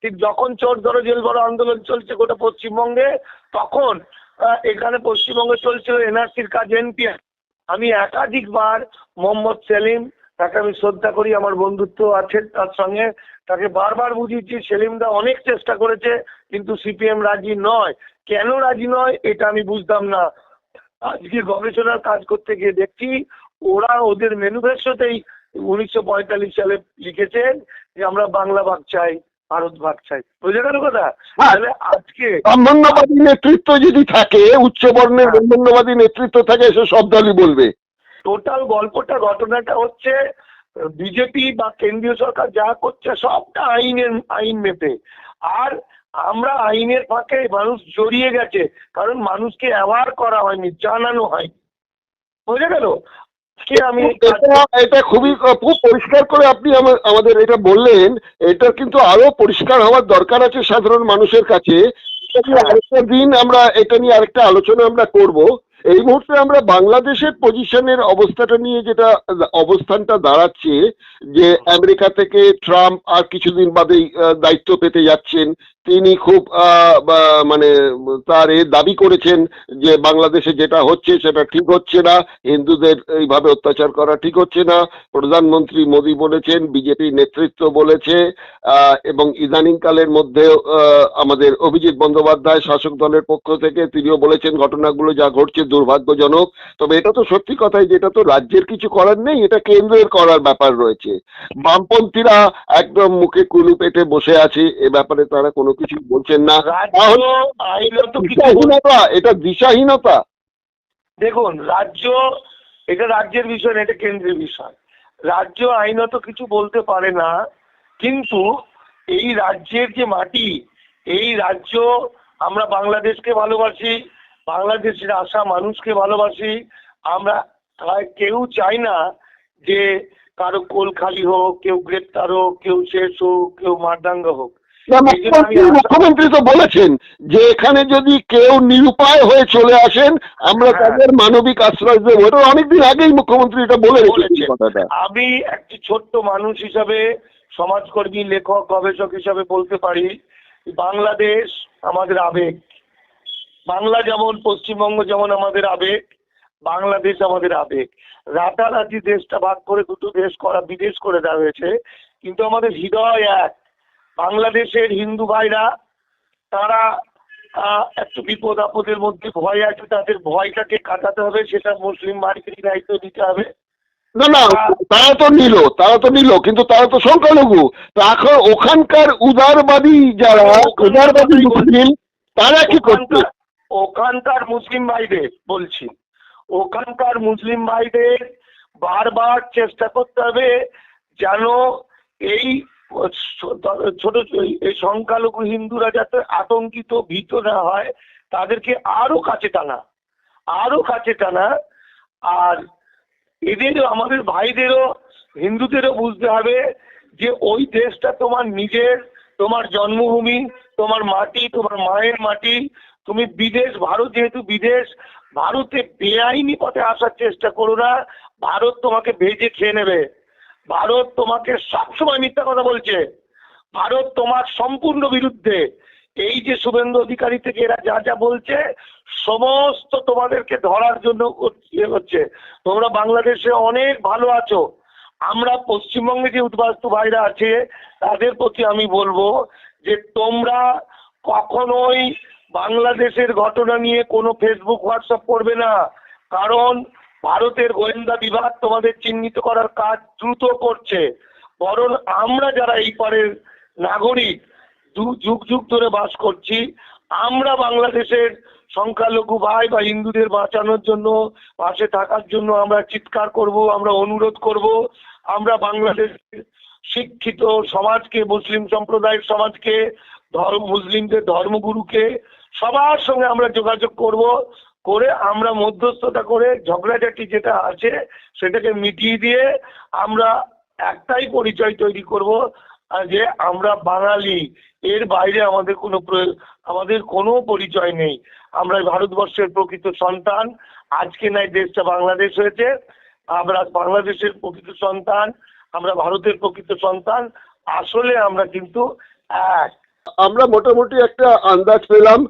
ঠিক যখন চোর ধরো জেল ভরো আন্দোলন চলছে গোটা পশ্চিমবঙ্গে, তখন এখানে পশ্চিমবঙ্গে চলছিল এনআরসির কাজ, এনপিআর। আমি একাধিকবার মোহাম্মদ সেলিম, তাকে আমি শ্রদ্ধা করি, আমার বন্ধুত্ব আছে তার সঙ্গে, তাকে বারবার বুঝিয়েছি। সেলিমদা অনেক চেষ্টা করেছে, কিন্তু সিপিএম রাজি নয়। কেন রাজি নয় এটা আমি বুঝতাম না। আজকে গবেষণার কাজ করতে গিয়ে দেখছি ওরা ওদের ম্যানিফেস্টোতেই 1945 সালে লিখেছেন যে আমরা বাংলা ভাগ চাই, ভারত ভাগ চাই। বুঝে গেল কথা? তাহলে আজকে ব্রাহ্মণ্যবাদী নেতৃত্ব যদি থাকে, উচ্চ বর্ণের ব্রাহ্মণ্যবাদী নেতৃত্ব থাকে, সে সব দলই বলবে। টোটাল ঘটনাটা হচ্ছে বিজেপি বা কেন্দ্রীয় সরকার যা করছে সবটা আইন মেপে। আর আমরা আইনের ফাঁকে মানুষ জড়িয়ে গেছে, কারণ মানুষকে অ্যাওয়ার করা হয়নি, জানানো হয়। বুঝে গেল? আমি এটা খুব পরিষ্কার করে আপনি আমাদের এটা বললেন। এটা কিন্তু আরো পরিষ্কার হওয়ার দরকার আছে সাধারণ মানুষের কাছে। আরেকটা দিন আমরা এটা নিয়ে আরেকটা আলোচনা আমরা করব। এই মুহূর্তে আমরা বাংলাদেশের পজিশনের অবস্থাটা নিয়ে যেটা অবস্থানটা দাঁড়াচ্ছে, যে আমেরিকা থেকে ট্রাম্প আর কিছুদিন বাদেই দায়িত্ব পেতে যাচ্ছেন। তিনি খুব মানে তার দাবি করেছেন যে বাংলাদেশে যেটা হচ্ছে সেটা ঠিক হচ্ছে না, হিন্দুদের এইভাবে অত্যাচার করা ঠিক হচ্ছে না। প্রধানমন্ত্রী মোদী বলেছেন, বিজেপি নেতৃত্ব বলেছে, এবং ইদানিংকালের মধ্যেও আমাদের অভিজিৎ বন্দ্যোপাধ্যায় শাসক দলের পক্ষ থেকে তিনিও বলেছেন ঘটনাগুলো যা ঘটছে দুর্ভাগ্যজনক। তবে এটা তো সত্যি কথাই, যেটা তো রাজ্যের কিছু করার নেই, এটা কেন্দ্রের করার ব্যাপার রয়েছে। বামপন্থীরা একদম মুখে কুলু পেটে বসে আছে, এ ব্যাপারে তারা কোনো কিছু বলছেন না। এটা দিশাহীনতা। দেখুন, এটা রাজ্যের বিষয় না, এটা কেন্দ্রের বিষয়। রাজ্য আইনত কিছু বলতে পারে না, কিন্তু এই রাজ্যের যে মাটি, এই রাজ্য, আমরা বাংলাদেশকে ভালোবাসি, বাংলাদেশের আসা মানুষকে ভালোবাসি। আমরা কেউ চাই না যে কারো কোল খালি হোক, কেউ গ্রেপ্তার হোক, কেউ শেষ হোক, কেউ মারদাঙ্গা হোক। মুখ্যমন্ত্রী তো বলেছেন যে এখানে যদি কেউ নিরুপায় হয়ে চলে আসেন আমরা তাদের মানবিক আশ্রয় দেবো। এটা অনেকদিন আগেই মুখ্যমন্ত্রী এটা বলে রেখেছেন। আমি একটি ছোট্ট মানুষ হিসাবে, সমাজকর্মী, লেখক, গবেষক হিসাবে বলতে পারি, বাংলাদেশ আমাদের আবেগ। বাংলা যেমন, পশ্চিমবঙ্গ যেমন আমাদের আবেগ, বাংলাদেশ আমাদের আবেগ। রাতারাতি দেশটা ভাগ করে দুটো বিদেশ করে দেওয়া হয়েছে, কিন্তু আমাদের হৃদয় এক। বাংলাদেশের হিন্দু ভাইরা, তারা একটু বিপদ আপদের মধ্যে ভয় আছে, তাদের ভয়টাকে কাটাতে হবে, সেটা মুসলিম ভাইদেরই দায়িত্ব নিতে হবে। না না, তারা তো নিল কিন্তু তারা তো সংখ্যালঘু। তো এখন ওখানকার উদারবাদী যারা উদারবাদী মুসলিম তারা কি করছে? ওখানকার মুসলিম ভাইদের বলছি, ওখানকার মুসলিম ভাইদের বারবার চেষ্টা করতে হবে যেন এই ছোট এই সংখ্যালঘু হিন্দুরা যাতে আতঙ্কিত ভীত না হয়, তাদেরকে আরো কাছে টানা। আর এদেরও, আমাদের ভাইদেরও, হিন্দুদেরও বুঝতে হবে যে ওই দেশটা তোমার নিজের, তোমার জন্মভূমি, তোমার মাটি, তোমার মায়ের মাটি। তুমি বিদেশ, ভারত যেহেতু বিদেশ, ভারতে বেআইনি পথে আসার চেষ্টা করো না। ভারত তোমাকে ভেজে খেয়ে নেবে। ভারত তোমাকে সবসময় মিথ্যা কথা বলছে। ভারত তোমার সম্পূর্ণ বিরুদ্ধে। এই যে শুভেন্দু অধিকারী থেকে এরা যা যা বলছে, সমস্ত তোমাদেরকে ধরার জন্য হচ্ছে। তোমরা বাংলাদেশে অনেক ভালো আছো। আমরা পশ্চিমবঙ্গে যে উদ্বাস্তু ভাইরা আছে তাদের প্রতি আমি বলবো যে তোমরা কখনোই বাংলাদেশের ঘটনা নিয়ে কোনো ফেসবুক হোয়াটসঅ্যাপ করবে না, কারণ ভারতের গোয়েন্দা বিভাগ তোমাদের চিহ্নিত করার কাজ দ্রুত করছে। বরং আমরা যারা এই পারের নাগরিক, যুগ যুগ ধরে বাস করছি, আমরা বাংলাদেশের সংখ্যালঘু ভাই বা হিন্দুদের বাঁচানোর জন্য, পাশে থাকার জন্য আমরা চিৎকার করব, আমরা অনুরোধ করব। আমরা বাংলাদেশের শিক্ষিত সমাজকে, মুসলিম সম্প্রদায়ের সমাজকে, মুসলিমদের ধর্মগুরুকে, সবার সঙ্গে আমরা যোগাযোগ করে আমরা মধ্যস্থতা করে ঝগড়াঝাটি যেটা আছে সেটাকে মিটিয়ে দিয়ে আমরা একটাই পরিচয় তৈরি করব যে আমরা বাঙালি। এর বাইরে আমাদের কোনো পরিচয় নেই। আমরা ভারতবর্ষের প্রকৃত সন্তান। আজকে নাই দেশটা বাংলাদেশ হয়েছে, আমরা বাংলাদেশের প্রকৃত সন্তান, আমরা ভারতের প্রকৃত সন্তান। আসলে আমরা কিন্তু এক। আমরা মোটামুটি একটা আন্দাজ পেলাম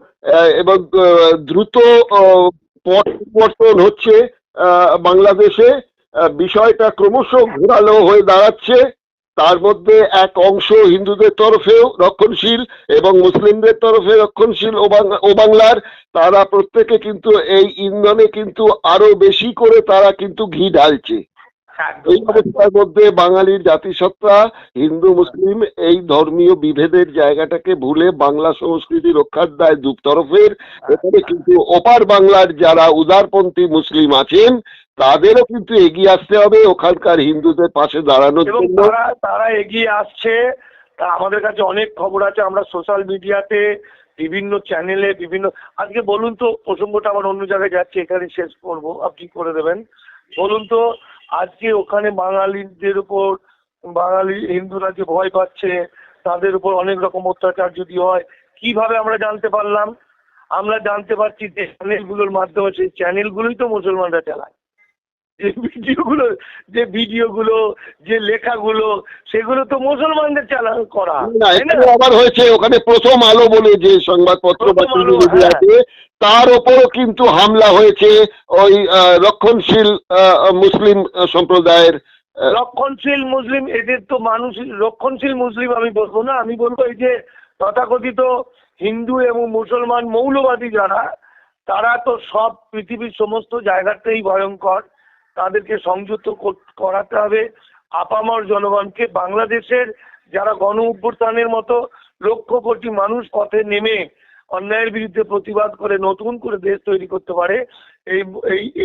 এবং দ্রুত পথ পরিবর্তন হচ্ছে বাংলাদেশে। বিষয়টা ক্রমশ ঘোরালো হয়ে দাঁড়াচ্ছে। তার মধ্যে এক অংশ হিন্দুদের তরফেও রক্ষণশীল এবং মুসলিমদের তরফে রক্ষণশীল ও বাংলার, তারা প্রত্যেকে কিন্তু এই ইন্ধনে কিন্তু আরো বেশি করে তারা কিন্তু ঘি ঢালছে। এই অবস্থার মধ্যে বাঙালির জাতিসত্তা, হিন্দু মুসলিম এই ধর্মীয় বিভেদের জায়গাটাকে ভুলে বাংলা সংস্কৃতি রক্ষার দায় দু তরফের। এখানে কিন্তু ওপার বাংলার যারা উদারপন্থী মুসলিম আছেন তাদেরও কিন্তু এগিয়ে আসতে হবে ওখানকার হিন্দুদের পাশে দাঁড়ানোর জন্য। তারা এগিয়ে আসছে। তা আমাদের কাছে অনেক খবর আছে, আমরা সোশ্যাল মিডিয়াতে, বিভিন্ন চ্যানেলে, আজকে বলুন তো, প্রসঙ্গটা আমার অন্য জায়গায় যাচ্ছে, এখানে শেষ করবো, আপনি করে দেবেন। বলুন তো, আজকে ওখানে বাঙালিদের উপর, বাঙালি হিন্দুরা যে ভয় পাচ্ছে, তাদের উপর অনেক রকম অত্যাচার যদি হয়, কিভাবে আমরা জানতে পারলাম? আমরা জানতে পারছি যে চ্যানেলগুলোর মাধ্যমে। সেই চ্যানেলগুলোই তো মুসলমানরা চালায়। যে ভিডিওগুলো, যে লেখাগুলো, সেগুলো তো মুসলমানদের করা। আবার হয়েছে ওখানে প্রথম আলো বলে যে সংবাদপত্র বা টিভি আছে, তার ওপরও কিন্তু হামলা হয়েছে ওই রক্ষণশীল মুসলিম সম্প্রদায়ের। রক্ষণশীল মুসলিম, এদের তো মানুষ রক্ষণশীল মুসলিম আমি বলবো না, আমি বলবো এই যে তথাকথিত হিন্দু এবং মুসলমান মৌলবাদী যারা, তারা তো সব পৃথিবীর সমস্ত জায়গাতেই ভয়ঙ্কর। তাদেরকে সংযুক্ত করাতে হবে আপামর জনগণকে। বাংলাদেশের যারা গণ অভ্যুত্থানের মতো লক্ষ কোটি মানুষ পথে নেমে অন্যায়ের বিরুদ্ধে প্রতিবাদ করে নতুন করে দেশ তৈরি করতে পারে,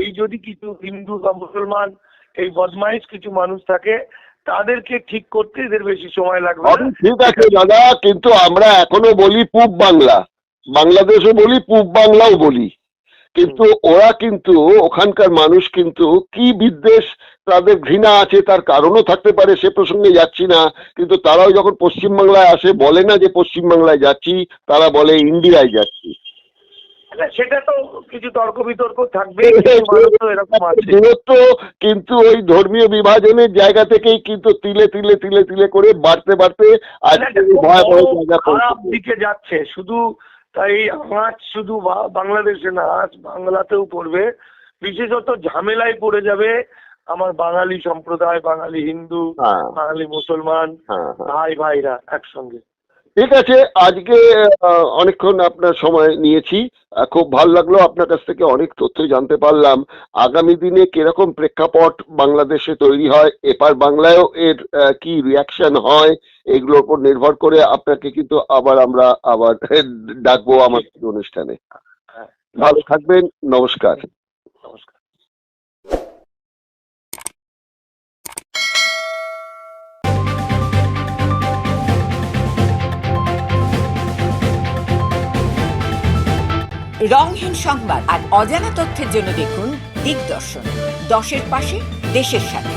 এই যদি কিছু হিন্দু বা মুসলমান এই বদমাইশ কিছু মানুষ থাকে, তাদেরকে ঠিক করতে এদের বেশি সময় লাগবে। ঠিক আছে দাদা, কিন্তু আমরা এখনো বলি পূব বাংলা, বাংলাদেশও বলি, পূব বাংলাও বলি, কিন্তু ওরা কিন্তু ওখানকার মানুষ কিন্তু কি বিদ্বেষ, তাদের ঘৃণা আছে, তার কারণও থাকতে পারে, সে প্রসঙ্গে যাচ্ছি না। কিন্তু তারাও যখন পশ্চিমবাংলায় আসে বলে না যে পশ্চিমবাংলায় যাচ্ছি, তারা বলে ইন্ডিয়ায় যাচ্ছি। সেটা তো কিছু তর্ক বিতর্ক থাকবে, দূরত্ব কিন্তু ওই ধর্মীয় বিভাজনের জায়গা থেকেই কিন্তু তিলে তিলে তিলে তিলে করে বাড়তে বাড়তে আজকে ভয়াবহ জায়গা দিকে যাচ্ছে। শুধু তাই আজ শুধু বাংলাদেশে না, আজ বাংলাতেও পড়বে। বিশেষত ঝামেলায় পড়ে যাবে আমার বাঙালি সম্প্রদায়, বাঙালি হিন্দু, বাঙালি মুসলমান ভাইরা একসঙ্গে। ঠিক আছে, আজকে অনেকক্ষণ আপনার সময় নিয়েছি, খুব ভালো লাগলো, আপনার কাছ থেকে অনেক তথ্য জানতে পারলাম। আগামী দিনে কিরকম প্রেক্ষাপট বাংলাদেশে তৈরি হয়, এপার বাংলায়ও এর কি রিয়াকশন হয়, এগুলোর উপর নির্ভর করে আপনাকে কিন্তু আমরা আবার ডাকবো আমার অনুষ্ঠানে। ভালো থাকবেন, নমস্কার। নমস্কার। রংহীন সংবাদ আর অজানা তথ্যের জন্য দেখুন দিগদর্শন, 10-এর পাশে, দেশের সাথে।